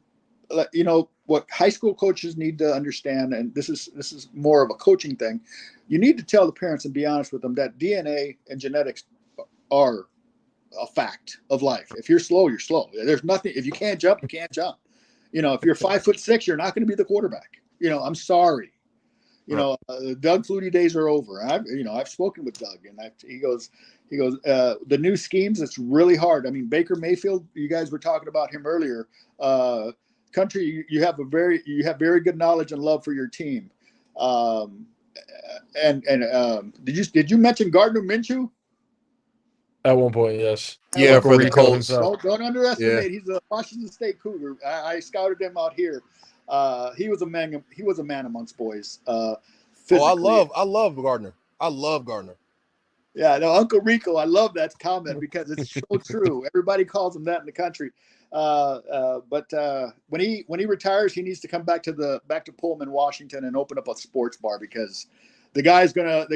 E: what high school coaches need to understand, and this is more of a coaching thing. You need to tell the parents and be honest with them that DNA and genetics are a fact of life. If you're slow, you're slow. There's nothing. If you can't jump, you can't jump. If you're 5'6", you're not going to be the quarterback. I'm sorry. Doug Flutie days are over. I've spoken with Doug, and he goes, the new schemes, it's really hard. I mean, Baker Mayfield, you guys were talking about him earlier. Country, you have very good knowledge and love for your team. Did you mention Gardner Minshew?
A: At one point, yes.
D: Yeah, for the Colts.
E: Don't underestimate. Yeah. He's a Washington State Cougar. I scouted him out here. He was a man. He was a man amongst boys. I love Gardner. I love Gardner. Yeah, no, Uncle Rico. I love that comment because it's so true. Everybody calls him that in the country. But when he retires, he needs to come back to Pullman, Washington, and open up a sports bar because the guy's gonna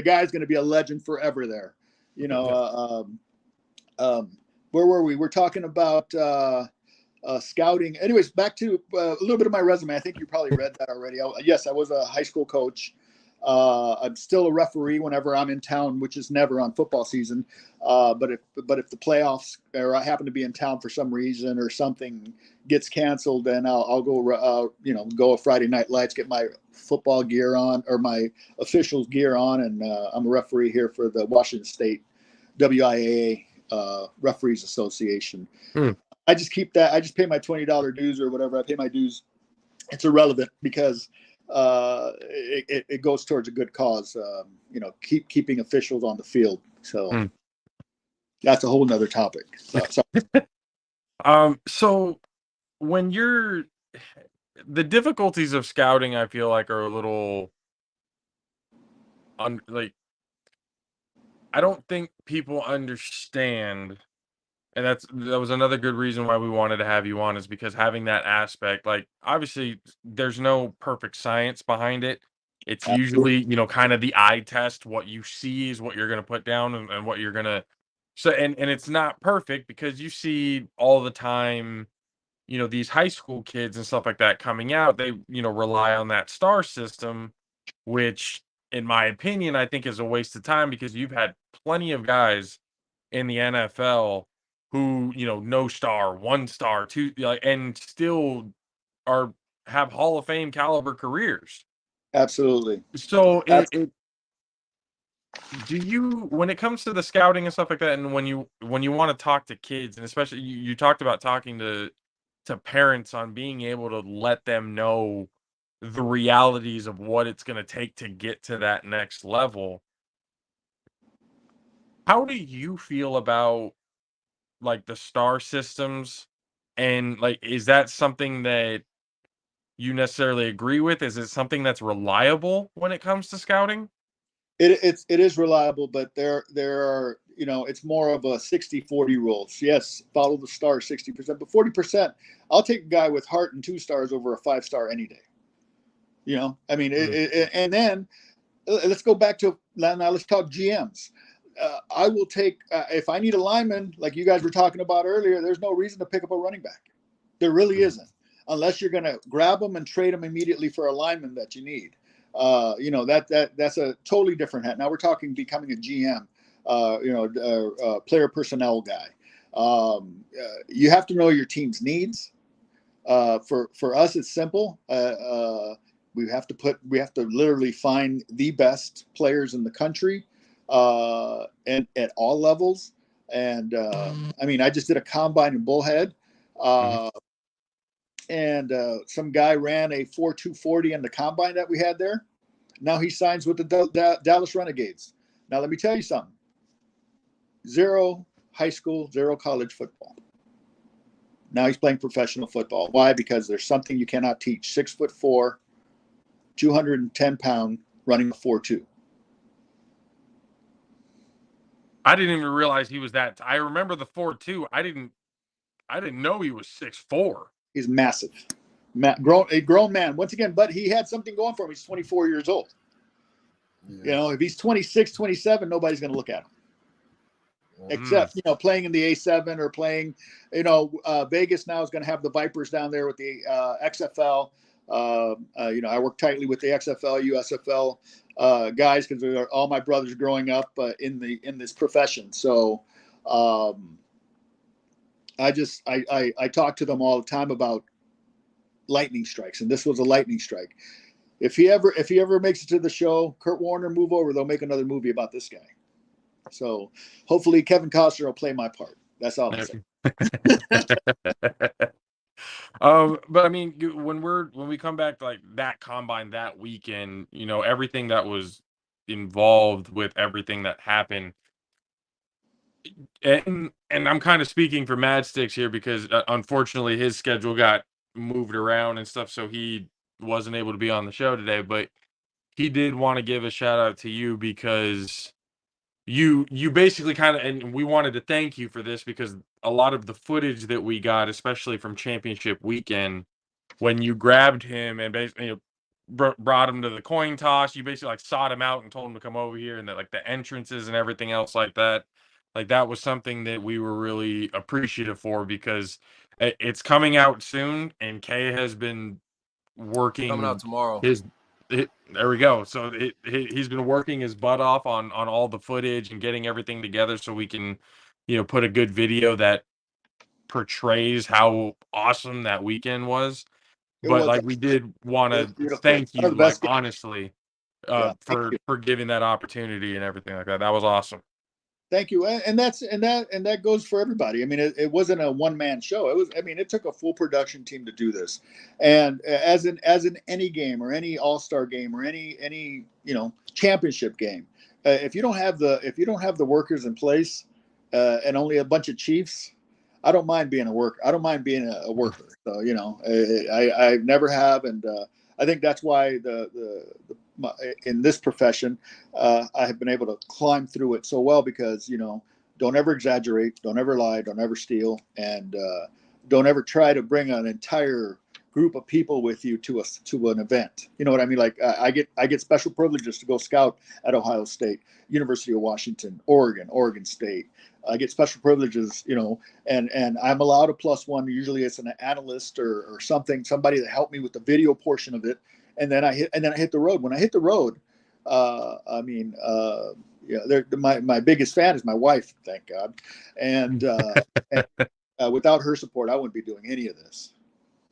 E: be a legend forever there. Where were we? We're talking about scouting. Anyways, back to a little bit of my resume. I think you probably read that already. Yes, I was a high school coach. I'm still a referee whenever I'm in town, which is never on football season. But if the playoffs, or I happen to be in town for some reason or something gets canceled, then I'll go go a Friday Night Lights, get my football gear on or my officials gear on, and I'm a referee here for the Washington State WIAA Referees Association.
A: Hmm.
E: I just keep that. I just pay my $20 dues or whatever. I pay my dues. It's irrelevant because it goes towards a good cause. Keeping officials on the field. So that's a whole nother topic.
A: So when you're the difficulties of scouting, I feel like are a little like I don't think people understand, and that was another good reason why we wanted to have you on, is because having that aspect, like obviously there's no perfect science behind it. It's usually, kind of the eye test. What you see is what you're gonna put down and what you're gonna and it's not perfect because you see all the time, these high school kids and stuff like that coming out, they, rely on that star system, which, in my opinion, I think is a waste of time because you've had plenty of guys in the NFL who, no star, one star, two, like, and still are have Hall of Fame caliber careers.
E: Absolutely.
A: So do you, when it comes to the scouting and stuff like that, and when you want to talk to kids, and especially you talked about talking to parents on being able to let them know the realities of what it's going to take to get to that next level. How do you feel about like the star systems, and like is that something that you necessarily agree with? Is it something that's reliable when it comes to scouting?
E: It is reliable, but there are, it's more of a 60-40 rule. Yes, follow the star 60%, but 40%, I'll take a guy with heart and 2 stars over a 5-star any day. I mean, and then let's go back to now. Let's talk GMs. I will take if I need a lineman, like you guys were talking about earlier. There's no reason to pick up a running back. There really isn't, unless you're going to grab them and trade them immediately for a lineman that you need. That's a totally different hat. Now we're talking becoming a GM, player personnel guy. You have to know your team's needs. For us, it's simple. We have to literally find the best players in the country, and at all levels. And I mean, I just did a combine in Bullhead, and some guy ran a 4.240 in the combine that we had there. Now he signs with the Dallas Renegades. Now let me tell you something. 0 high school, 0 college football. Now he's playing professional football. Why? Because there's something you cannot teach. 6'4", 210-pound, running a 4.2.
A: I didn't even realize he was that. I remember the 4.2. I didn't know he was 6'4".
E: He's massive. A grown man. Once again, but he had something going for him. He's 24 years old. Yeah. If he's 26, 27, nobody's going to look at him. Except, playing in the A7 or playing, Vegas now is going to have the Vipers down there with the XFL. I work tightly with the XFL, USFL guys because they're all my brothers growing up in this profession. So I talk to them all the time about lightning strikes, and this was a lightning strike. If he ever makes it to the show, Kurt Warner, move over. They'll make another movie about this guy. So hopefully Kevin Costner will play my part. That's all I'm saying.
A: But I mean, when we come back to like that combine that weekend, everything that was involved with everything that happened, and I'm kind of speaking for Mad Sticks here because unfortunately his schedule got moved around and stuff, so he wasn't able to be on the show today. But he did want to give a shout out to you because you basically kind of, and we wanted to thank you for this because a lot of the footage that we got, especially from championship weekend, when you grabbed him and basically brought him to the coin toss, you basically like sought him out and told him to come over here, and that like the entrances and everything else like that was something that we were really appreciative for because it's coming out soon, and Kay has been working
D: Coming out tomorrow.
A: there we go. So he's been working his butt off on all the footage and getting everything together so we can, put a good video that portrays how awesome that weekend was. But like we did want to thank you, like honestly, for giving that opportunity and everything like that. That was awesome.
E: Thank you, and that goes for everybody. I mean, it wasn't a one man show. It was. I mean, it took a full production team to do this, and as in any game or any all-star game or any championship game, if you don't have the workers in place, and only a bunch of chiefs, I don't mind being a worker. I don't mind being a worker. So I never have, and I think that's why in this profession, I have been able to climb through it so well because, don't ever exaggerate, don't ever lie, don't ever steal, and don't ever try to bring an entire group of people with you to an event. You know what I mean? Like I get special privileges to go scout at Ohio State, University of Washington, Oregon State. I get special privileges, and I'm allowed a +1. Usually it's an analyst or somebody that helped me with the video portion of it. And then I hit the road. When I hit the road, my biggest fan is my wife, thank God. And without her support, I wouldn't be doing any of this.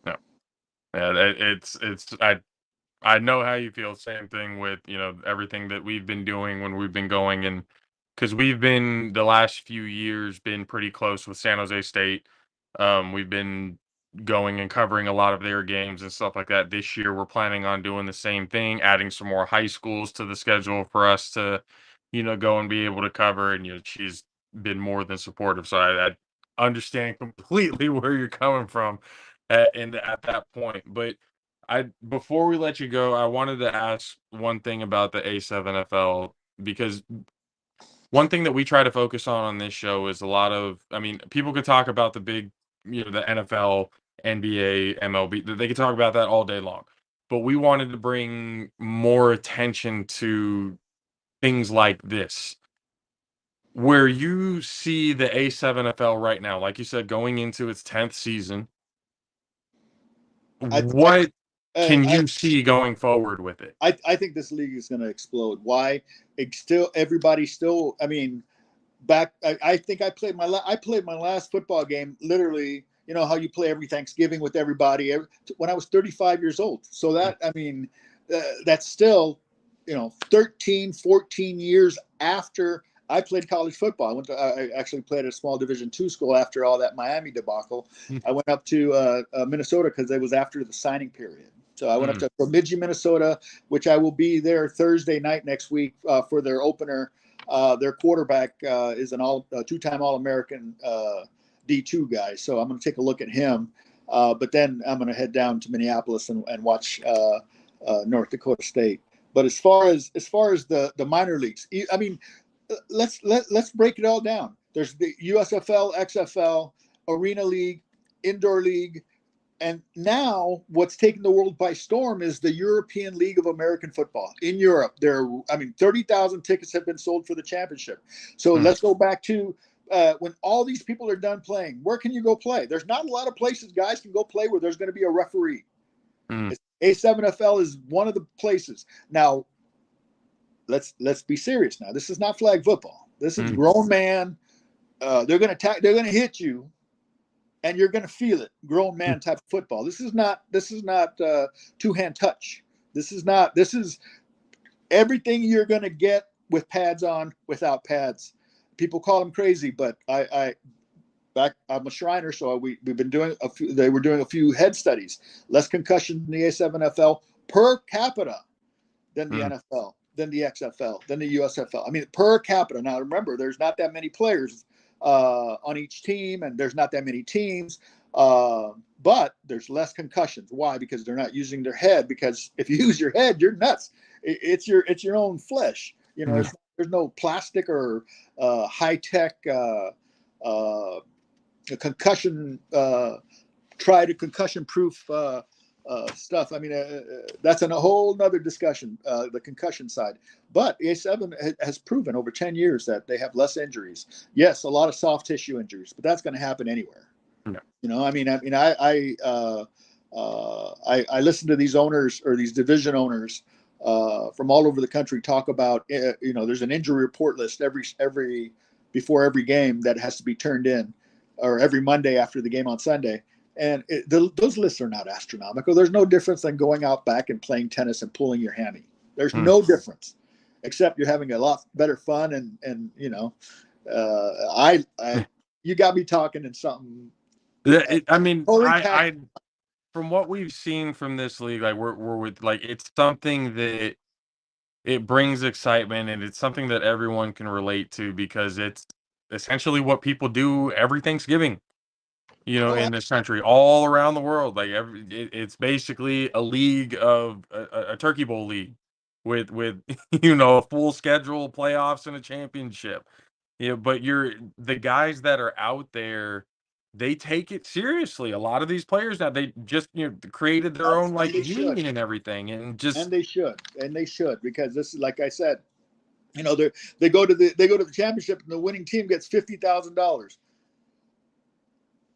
A: No, yeah, I know how you feel. Same thing with everything that we've been doing when we've been going, and because we've been the last few years been pretty close with San Jose State. We've been going and covering a lot of their games and stuff like that. This year, we're planning on doing the same thing, adding some more high schools to the schedule for us to, go and be able to cover. And she's been more than supportive, so I understand completely where you're coming from at that point. But before we let you go, I wanted to ask one thing about the A7FL because one thing that we try to focus on this show is people could talk about the big, the NFL, NBA, MLB. They could talk about that all day long. But we wanted to bring more attention to things like this. Where you see the A7FL right now, like you said, going into its 10th season, what can you see going forward with it?
E: I think this league is going to explode. Why? Everybody still. I mean, I think I played my last football game literally. You know how you play every Thanksgiving with everybody when I was 35 years old. So that's still 13, 14 years after I played college football. I actually played at a small Division II school after all that Miami debacle. I went up to Minnesota because it was after the signing period. So I went up to Bemidji, Minnesota, which I will be there Thursday night next week for their opener. Their quarterback is a two-time All-American D2 guy. So I'm going to take a look at him. But then I'm going to head down to Minneapolis and watch North Dakota State. But as far as the minor leagues, I mean, let's break it all down. There's the USFL, XFL, Arena League, Indoor League, and now what's taking the world by storm is the European League of American Football. In Europe, 30,000 tickets have been sold for the championship. So let's go back to when all these people are done playing. Where can you go play? There's not a lot of places guys can go play where there's going to be a referee. A7FL is one of the places. Now, let's be serious. Now, this is not flag football. This is grown man. They're going to hit you, and you're going to feel it. Grown man type of football. This is not two-hand touch. This is everything you're going to get with pads on, without pads. People call them crazy, but I'm a Shriner, so we've been doing they were doing a few head studies. Less concussion in the A7FL per capita than the NFL, than the XFL, than the USFL. I mean, per capita. Now, remember, there's not that many players on each team, and there's not that many teams, but there's less concussions. Why? Because they're not using their head. Because if you use your head, you're nuts. It's your own flesh. There's no plastic or high-tech concussion, try to concussion-proof stuff. I mean, that's a whole nother discussion, the concussion side. But A7 has proven over 10 years that they have less injuries. Yes, a lot of soft tissue injuries, but that's going to happen anywhere. No. I listen to these owners or these division owners from all over the country talk about, there's an injury report list before every game that has to be turned in, or every Monday after the game on Sunday. And those lists are not astronomical. There's no difference than going out back and playing tennis and pulling your hammy. There's no difference, except you're having a lot better fun and You got me talking in something.
A: I mean,
E: Totally
A: I from what we've seen from this league, like we're with like it's something that it brings excitement and it's something that everyone can relate to because it's essentially what people do every Thanksgiving, in this country, all around the world. Like it's basically a league of a turkey bowl league with a full schedule, playoffs, and a championship. But the guys that are out there, they take it seriously. A lot of these players now, they just created their own like
E: they should.
A: union and everything, and
E: they should because this is like I said, they go to the championship and the winning team gets $50,000.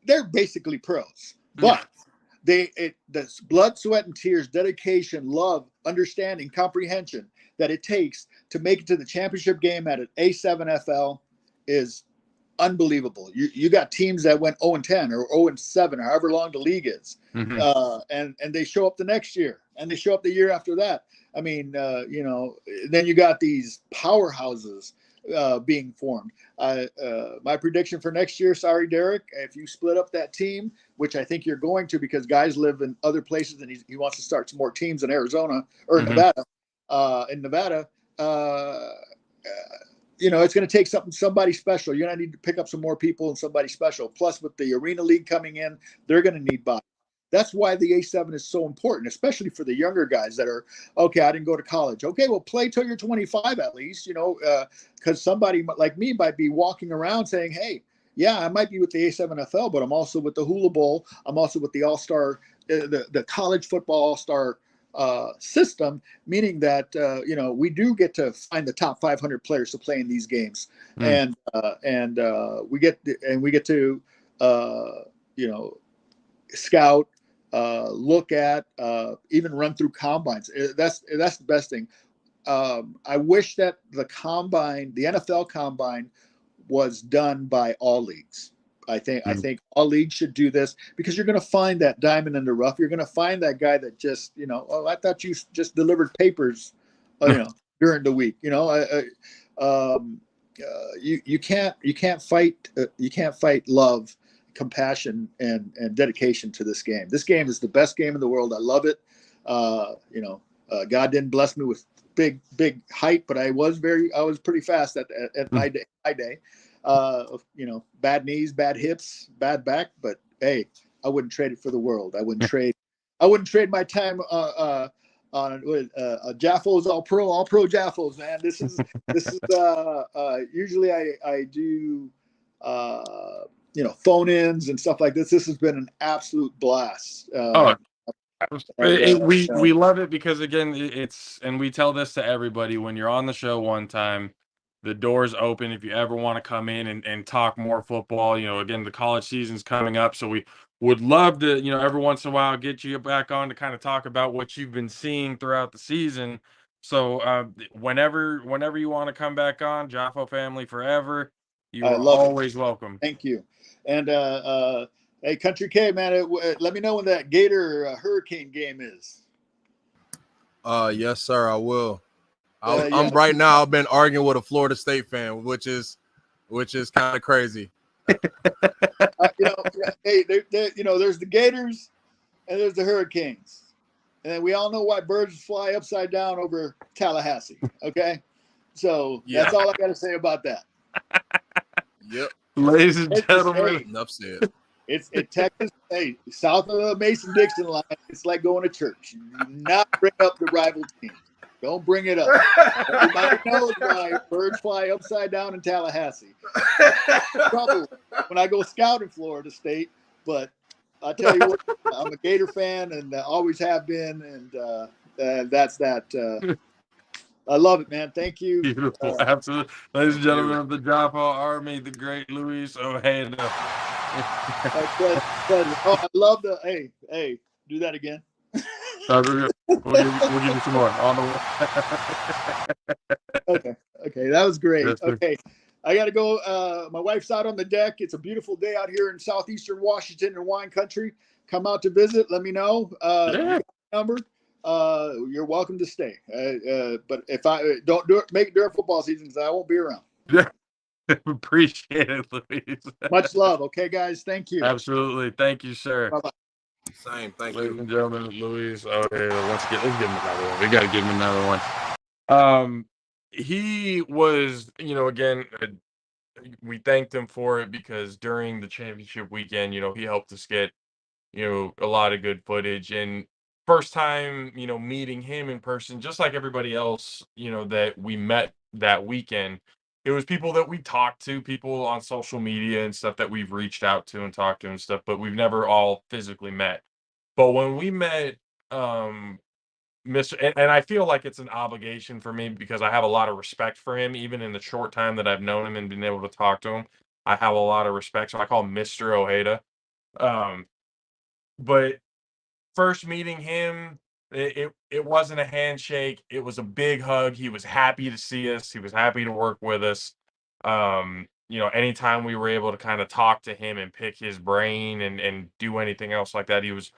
E: They're basically pros, but the blood, sweat, and tears, dedication, love, understanding, comprehension that it takes to make it to the championship game at an A7FL is unbelievable. You got teams that went 0-10 or 0-7 or however long the league is, and they show up the next year and they show up the year after that. I mean, then you got these powerhouses being formed. My prediction for next year, sorry, Derek, if you split up that team, which I think you're going to because guys live in other places and he wants to start some more teams in Arizona or Nevada. In Nevada, it's going to take somebody special. You're going to need to pick up some more people and somebody special. Plus, with the Arena League coming in, they're going to need bodies. That's why the A7 is so important, especially for the younger guys that are, okay, I didn't go to college. Okay, well, play till you're 25 at least, because somebody like me might be walking around saying, hey, yeah, I might be with the A7FL, but I'm also with the Hula Bowl. I'm also with the All-Star, the college football All-Star system, meaning that, we do get to find the top 500 players to play in these games. And we get to, scout, look at, even run through combines. That's the best thing. I wish that the NFL combine was done by all leagues. I think all leagues should do this because you're going to find that diamond in the rough. You're going to find that guy that just, I thought you just delivered papers, during the week. You can't fight love, compassion, and dedication to this game. This game is the best game in the world. I love it. God didn't bless me with big height, but I was pretty fast at my day. Bad knees, bad hips, bad back, but hey, I wouldn't trade it for the world. I wouldn't trade my time on JAFFOs, all pro JAFFOs, man. This is usually I do phone-ins and stuff like this. This has been an absolute blast.
A: We love it because again, and we tell this to everybody when you're on the show one time, the door's open if you ever want to come in and talk more football. Again, the college season's coming up, so we would love to, every once in a while get you back on to kind of talk about what you've been seeing throughout the season. So whenever you want to come back on, Jaffo family forever, you are always welcome.
E: Thank you. And hey, Country K, man, let me know when that Gator Hurricane game is.
D: Yes, sir, I will. I'm right now. I've been arguing with a Florida State fan, which is kind of crazy.
E: Hey, there's the Gators and there's the Hurricanes, and we all know why birds fly upside down over Tallahassee. Okay, so that's all I got to say about that.
D: Yep,
A: ladies and gentlemen,
D: enough said.
E: It's Texas, hey, south of the Mason-Dixon line. It's like going to church. You do not bring up the rival team. Don't bring it up. Everybody knows why birds fly upside down in Tallahassee. Trouble when I go scout in Florida State, but I tell you what, I'm a Gator fan and always have been, and that's that. I love it, man. Thank you.
A: Beautiful, absolutely, ladies and gentlemen of the Jaffo Army, the great Luis Ojeda.
E: Oh, I love the hey, do that again.
A: We'll give you some more on the
E: way. Okay, that was great. Okay, I got to go. My wife's out on the deck. It's a beautiful day out here in southeastern Washington and wine country. Come out to visit. Let me know. You got my number. You're welcome to stay. But if I don't do it, make it during football season, because I won't be around.
A: Yeah. Appreciate it, Luis.
E: Much love. Okay, guys. Thank you.
A: Absolutely. Thank you, sir.
E: Bye-bye.
D: Same. Thank
A: Ladies
D: you.
A: and gentlemen, Luis. Okay, let's give him another one. We got to give him another one. He was, again, we thanked him for it because during the championship weekend, he helped us get, a lot of good footage. And first time, meeting him in person, just like everybody else, that we met that weekend, it was people that we talked to, people on social media and stuff that we've reached out to and talked to and stuff, but we've never all physically met. But when we met, Mr. And I feel like it's an obligation for me because I have a lot of respect for him, even in the short time that I've known him and been able to talk to him. I have a lot of respect, so I call him Mr. Ojeda. Um, but first meeting him, it wasn't a handshake, it was a big hug. He was happy to see us, he was happy to work with us. Anytime we were able to kind of talk to him and pick his brain and do anything else like that, he was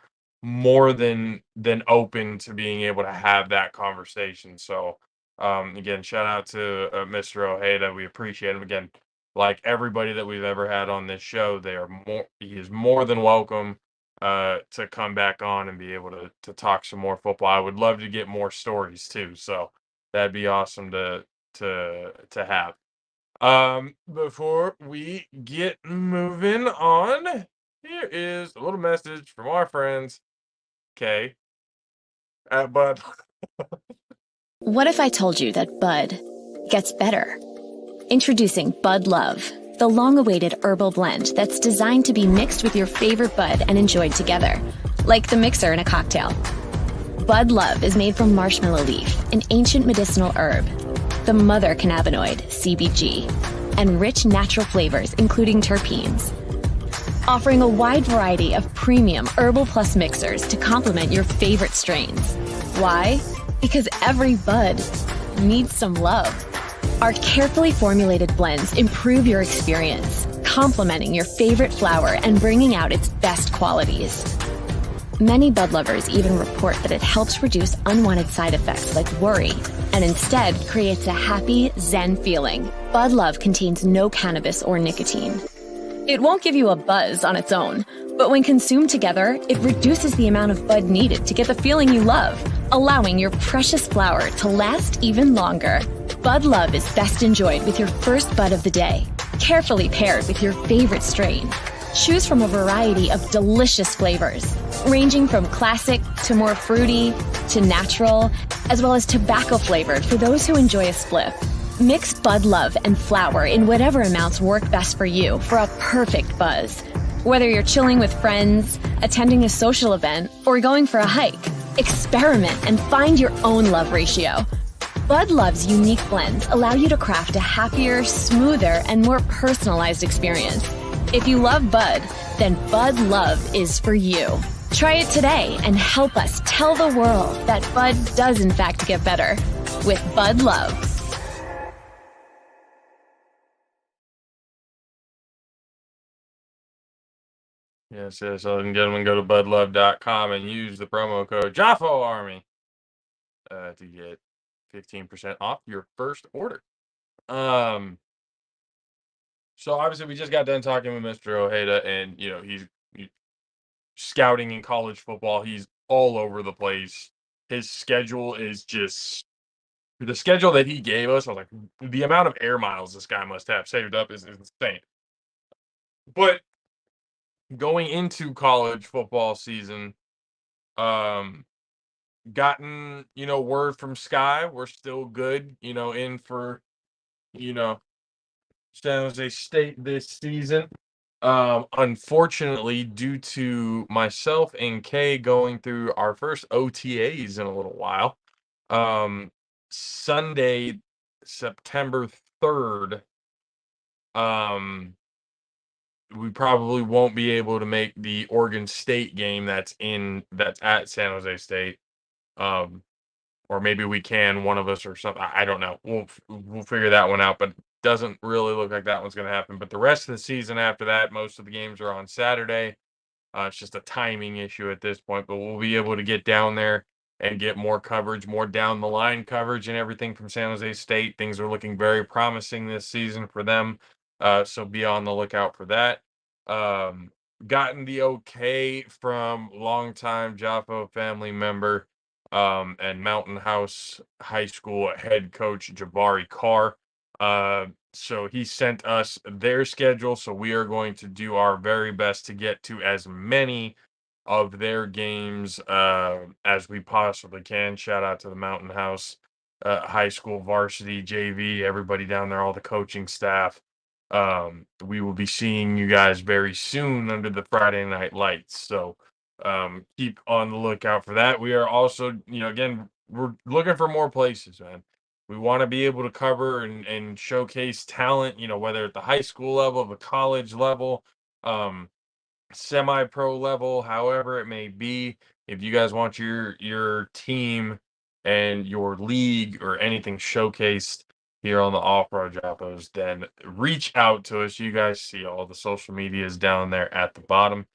A: more than open to being able to have that conversation. So again, shout out to Mr. Ojeda. We appreciate him. Again, like everybody that we've ever had on this show, he is more than welcome to come back on and be able to talk some more football. I would love to get more stories too, so that'd be awesome to have. Before we get moving on, here is a little message from our friends Kay but
F: What if I told you that Bud gets better? Introducing Bud Love, the long-awaited herbal blend that's designed to be mixed with your favorite bud and enjoyed together, like the mixer in a cocktail. Bud Love is made from marshmallow leaf, an ancient medicinal herb, the mother cannabinoid, CBG, and rich natural flavors, including terpenes. Offering a wide variety of premium Herbal Plus mixers to complement your favorite strains. Why? Because every bud needs some love. Our carefully formulated blends improve your experience, complementing your favorite flower and bringing out its best qualities. Many bud lovers even report that it helps reduce unwanted side effects like worry, and instead creates a happy, zen feeling. Bud Love contains no cannabis or nicotine. It won't give you a buzz on its own, but when consumed together, it reduces the amount of bud needed to get the feeling you love, allowing your precious flower to last even longer. Bud Love is best enjoyed with your first bud of the day, carefully paired with your favorite strain. Choose from a variety of delicious flavors, ranging from classic to more fruity to natural, as well as tobacco flavored for those who enjoy a spliff. Mix Bud Love and flower in whatever amounts work best for you for a perfect buzz. Whether you're chilling with friends, attending a social event, or going for a hike, experiment and find your own love ratio. Bud Love's unique blends allow you to craft a happier, smoother, and more personalized experience. If you love Bud, then Bud Love is for you. Try it today and help us tell the world that Bud does in fact get better with Bud Love.
A: yes, ladies and gentlemen, go to budlove.com and use the promo code Jaffo Army to get 15% off your first order. So obviously we just got done talking with Mr. Ojeda, and he's scouting in college football. He's all over the place. His schedule is just the schedule that he gave us. I was like, the amount of air miles this guy must have saved up is insane. But going into college football season, gotten word from Sky, we're still good, in for San Jose State this season. Unfortunately, due to myself and Kay going through our first OTAs in a little while, Sunday, September 3rd, we probably won't be able to make the Oregon State game that's at San Jose State. Or maybe we can, one of us or something. I don't know. We'll figure that one out, but doesn't really look like that one's going to happen. But the rest of the season after that, most of the games are on Saturday. It's just a timing issue at this point, but we'll be able to get down there and get more coverage, more down the line coverage and everything from San Jose State. Things are looking very promising this season for them. So be on the lookout for that. Gotten the okay from longtime Jaffo family member and Mountain House High School head coach Jabari Carr. So he sent us their schedule. So we are going to do our very best to get to as many of their games as we possibly can. Shout out to the Mountain House High School varsity, JV, everybody down there, all the coaching staff. We will be seeing you guys very soon under the Friday Night Lights. So keep on the lookout for that. We are also, again, we're looking for more places, man. We want to be able to cover and showcase talent, whether at the high school level, the college level, semi-pro level, however it may be. If you guys want your team and your league or anything showcased here on the Off-Road Jappos, then reach out to us. You guys see all the social medias down there at the bottom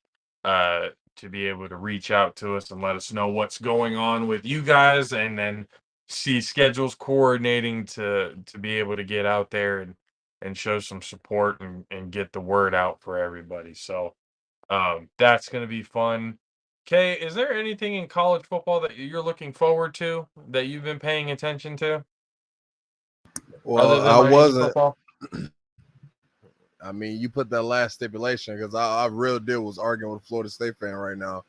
A: to be able to reach out to us and let us know what's going on with you guys, and then see schedules coordinating to be able to get out there and show some support and get the word out for everybody. So that's going to be fun. Kay, is there anything in college football that you're looking forward to that you've been paying attention to
D: Well,
A: other than
D: I
A: Miami
D: wasn't.
A: football?
D: I mean, you put that last stipulation because I real deal was arguing with a Florida State fan right now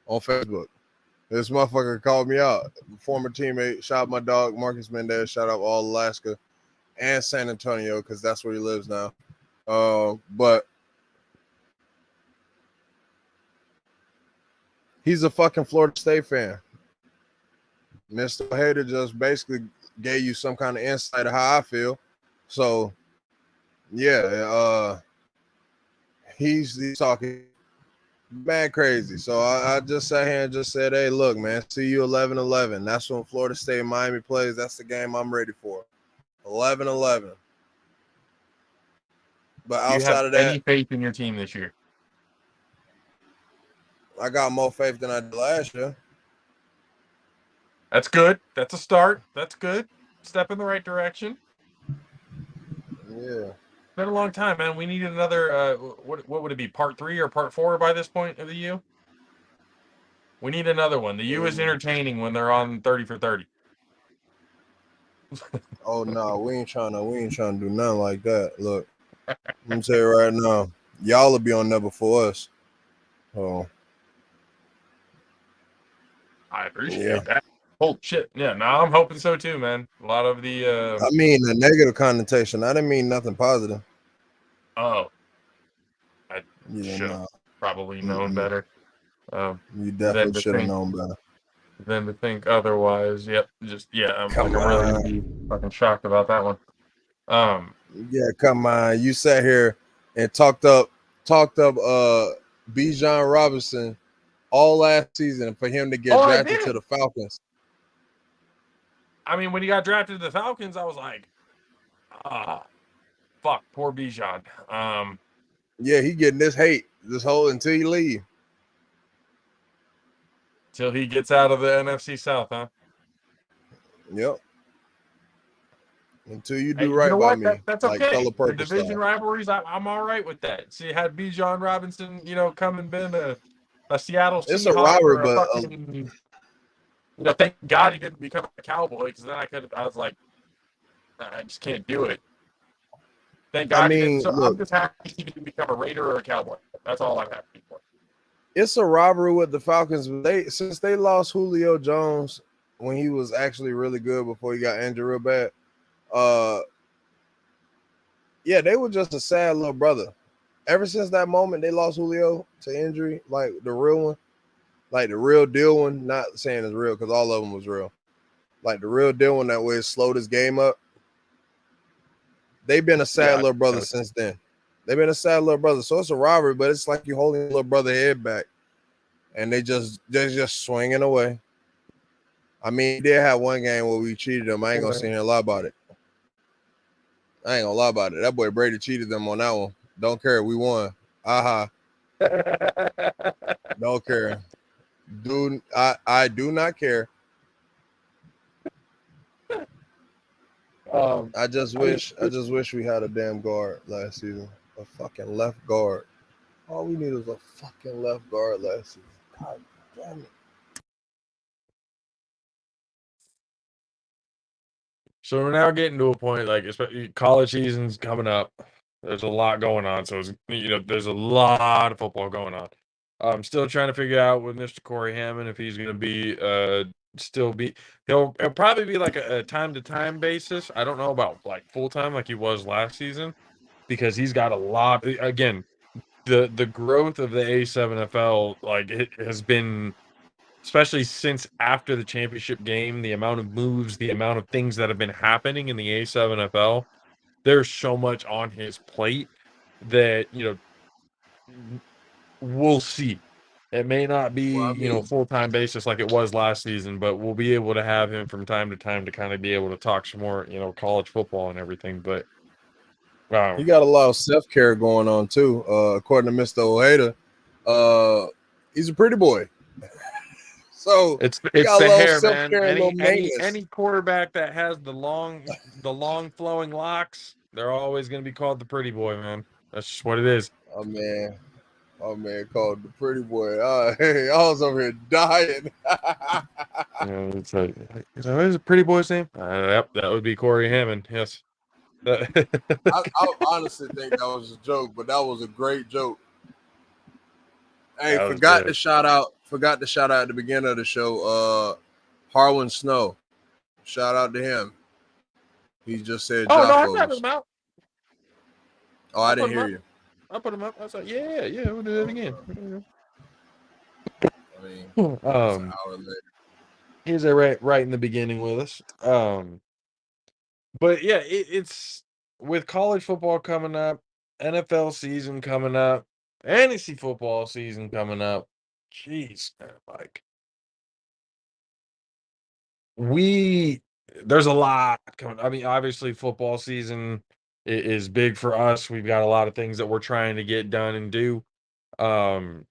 D: on Facebook. This motherfucker called me out. Former teammate, shout out my dog, Marcus Mendez, shout out all Alaska and San Antonio because that's where he lives now. But he's a fucking Florida State fan. Mr. Ojeda just basically gave you some kind of insight of how I feel. So, yeah, he's talking man crazy. So I just sat here and just said, hey, look, man, see you 11-11. That's when Florida State and Miami plays. That's the game I'm ready for. 11-11. But
A: Do you have
D: outside of
A: any
D: that,
A: faith in your team this year?
D: I got more faith than I did last year.
A: That's good. That's a start. That's good. Step in the right direction.
D: Yeah.
A: It's been a long time, man. We needed another. What would it be? Part 3 or part 4 by this point of the U? We need another one. The U is entertaining when they're on 30 for 30.
D: Oh no, we ain't trying to do nothing like that. Look, I'm gonna tell you right now, y'all will be on there before us. Oh,
A: I appreciate that. Oh shit. Yeah, no, I'm hoping so too, man. A lot of the
D: I mean the negative connotation. I didn't mean nothing positive.
A: I
D: Yeah,
A: should have probably known better.
D: You definitely should have known better.
A: Than to think otherwise. Yep. I'm really gonna be fucking shocked about that one.
D: Yeah, come on. You sat here and talked up Bijan Robinson all last season for him to get drafted to the Falcons.
A: I mean, when he got drafted to the Falcons, I was like, fuck, poor Bijan.
D: Yeah, he getting this hate this whole until he leave.
A: Till he gets out of the NFC South, huh?
D: Yep. Until you do right by me.
A: That's
D: like
A: okay.
D: Color
A: The division rivalries, I'm all right with that. See, had Bijan Robinson, come and been a Seattle Seahawks,
D: it's a rivalry,
A: or
D: but
A: fucking, thank God he didn't become a Cowboy, because then I was like, I just can't do it. Thank God. I'm just happy he didn't become a Raider or a Cowboy. That's all I'm happy for.
D: It's a robbery with the Falcons. Since they lost Julio Jones when he was actually really good before he got injured real bad. Yeah, they were just a sad little brother. Ever since that moment they lost Julio to injury, like the real one, like the real deal one. Not saying it's real because all of them was real. Like the real deal one that way it slowed his game up. They've been a sad little brother since then. They've been a sad little brother. So it's a robbery, but it's like you're holding your little brother head back. And they're just swinging away. I mean, he did have one game where we cheated them. I ain't going to sit here and lie about it. I ain't going to lie about it. That boy Brady cheated them on that one. Don't care. We won. Aha. Don't care. I do not care. I just wish we had a damn guard last season. A fucking left guard. All we need was a fucking left guard last season. God damn it.
A: So we're now getting to a point, like, especially college season's coming up. There's a lot going on, so there's a lot of football going on. I'm still trying to figure out with Mr. Corey Hammond if he's going to be he'll probably be like a time to time basis. I don't know about like full time like he was last season because he's got a lot. Again, the growth of the A7FL, like, it has been, especially since after the championship game, the amount of moves, the amount of things that have been happening in the A7FL. There's so much on his plate that, we'll see. It may not
D: Well,
A: be,
D: I mean,
A: full-time basis like it was last season, but we'll be able to have him from time to time to kind of be able to talk some more, college football and everything. But
D: he got a lot of self-care going on too. According to Mr. Ojeda, he's a pretty boy. So
A: it's
D: he got a
A: the
D: little
A: hair, man.
D: self-care and a little maintenance.
A: Any quarterback that has the long flowing locks, they're always going to be called the pretty boy, man. That's just what it is.
D: Oh man, called the pretty boy. Hey, I was over here dying.
A: It's like, what is a pretty boy's name? Yep, that would be Corey Hammond. Yes.
D: I honestly think that was a joke, but that was a great joke. Hey, forgot to shout out at the beginning of the show. Harlan Snow. Shout out to him. He just said
A: JAFFOs.
D: No,
A: I got him out.
D: Oh, I didn't hear you.
A: I put him up. I was like, yeah, we'll do that again.
D: I mean, an hour later.
A: He's right in the beginning with us. But yeah, it's with college football coming up, NFL season coming up, fantasy football season coming up. Jeez, man, like there's a lot coming. I mean, obviously, football season is big for us. We've got a lot of things that we're trying to get done and do. So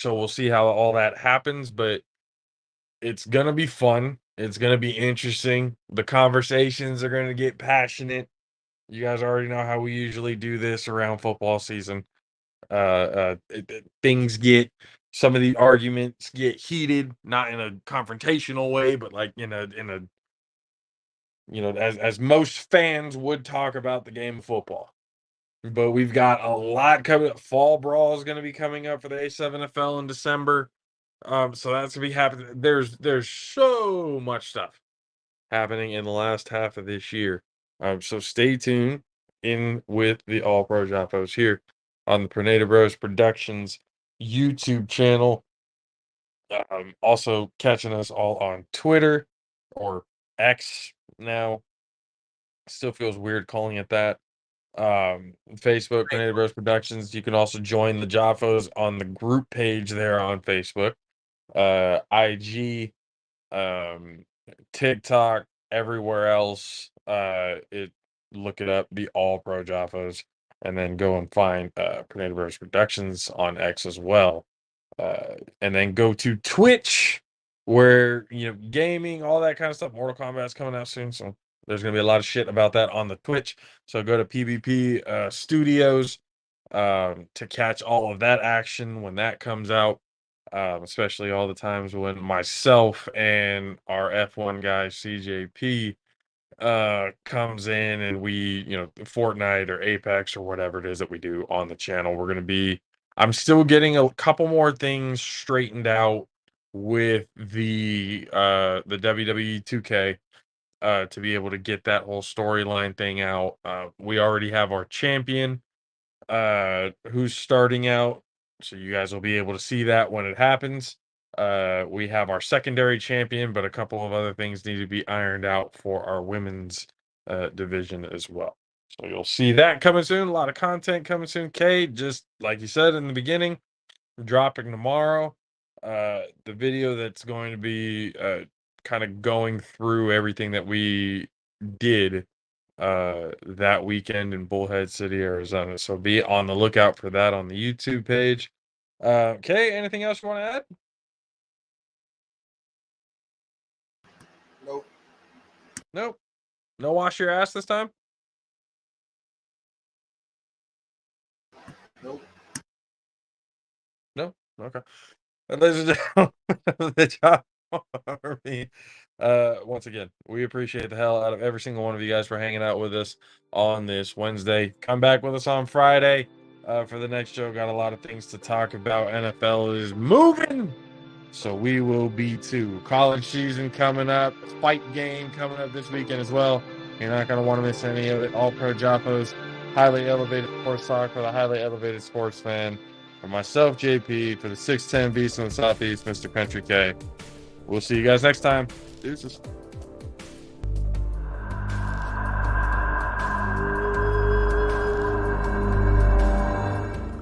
A: we'll see how all that happens, but it's gonna be fun. It's gonna be interesting. The conversations are gonna get passionate. You guys already know how we usually do this around football season. Things get some of the arguments get heated, not in a confrontational way, but like in a as most fans would talk about the game of football. But we've got a lot coming up. Fall Brawl is going to be coming up for the A7FL in December. So that's gonna be happening. There's so much stuff happening in the last half of this year. So stay tuned in with the All Pro JAFFOs here on the Tornado Bros Productions YouTube channel. Also catching us all on Twitter or X now. Still feels weird calling it that. Facebook, Tornado Bros Productions. You can also join the JAFFOs on the group page there on Facebook. IG, TikTok, everywhere else. Look it up, the All Pro JAFFOs, and then go and find Tornado Bros Productions on X as well. And then go to Twitch, where gaming, all that kind of stuff. Mortal Kombat's coming out soon, so there's gonna be a lot of shit about that on the Twitch. So go to PvP Studios to catch all of that action when that comes out. Especially all the times when myself and our F1 guy CJP comes in and we, Fortnite or Apex or whatever it is that we do on the channel. I'm still getting a couple more things straightened out with the WWE 2K to be able to get that whole storyline thing out. We already have our champion who's starting out, so you guys will be able to see that when it happens. We have our secondary champion, but a couple of other things need to be ironed out for our women's division as well. So you'll see that coming soon. A lot of content coming soon. Kay, just like you said in the beginning, dropping tomorrow. The video that's going to be kind of going through everything that we did that weekend in Bullhead City, Arizona. So be on the lookout for that on the YouTube page. Okay, anything else you want to add?
D: Nope.
A: Nope. No wash your ass this time?
D: Nope.
A: No? Okay. And ladies and gentlemen, the job army. Once again, we appreciate the hell out of every single one of you guys for hanging out with us on this Wednesday. Come back with us on Friday for the next show. Got a lot of things to talk about. NFL is moving. So we will be too. College season coming up. Fight game coming up this weekend as well. You're not going to want to miss any of it. All Pro JAFFOs. Highly elevated sports talk for the highly elevated sports fan. For myself, JP. For the 6'10 Beast in the Southeast, Mr. Country K. We'll see you guys next time. Deuces.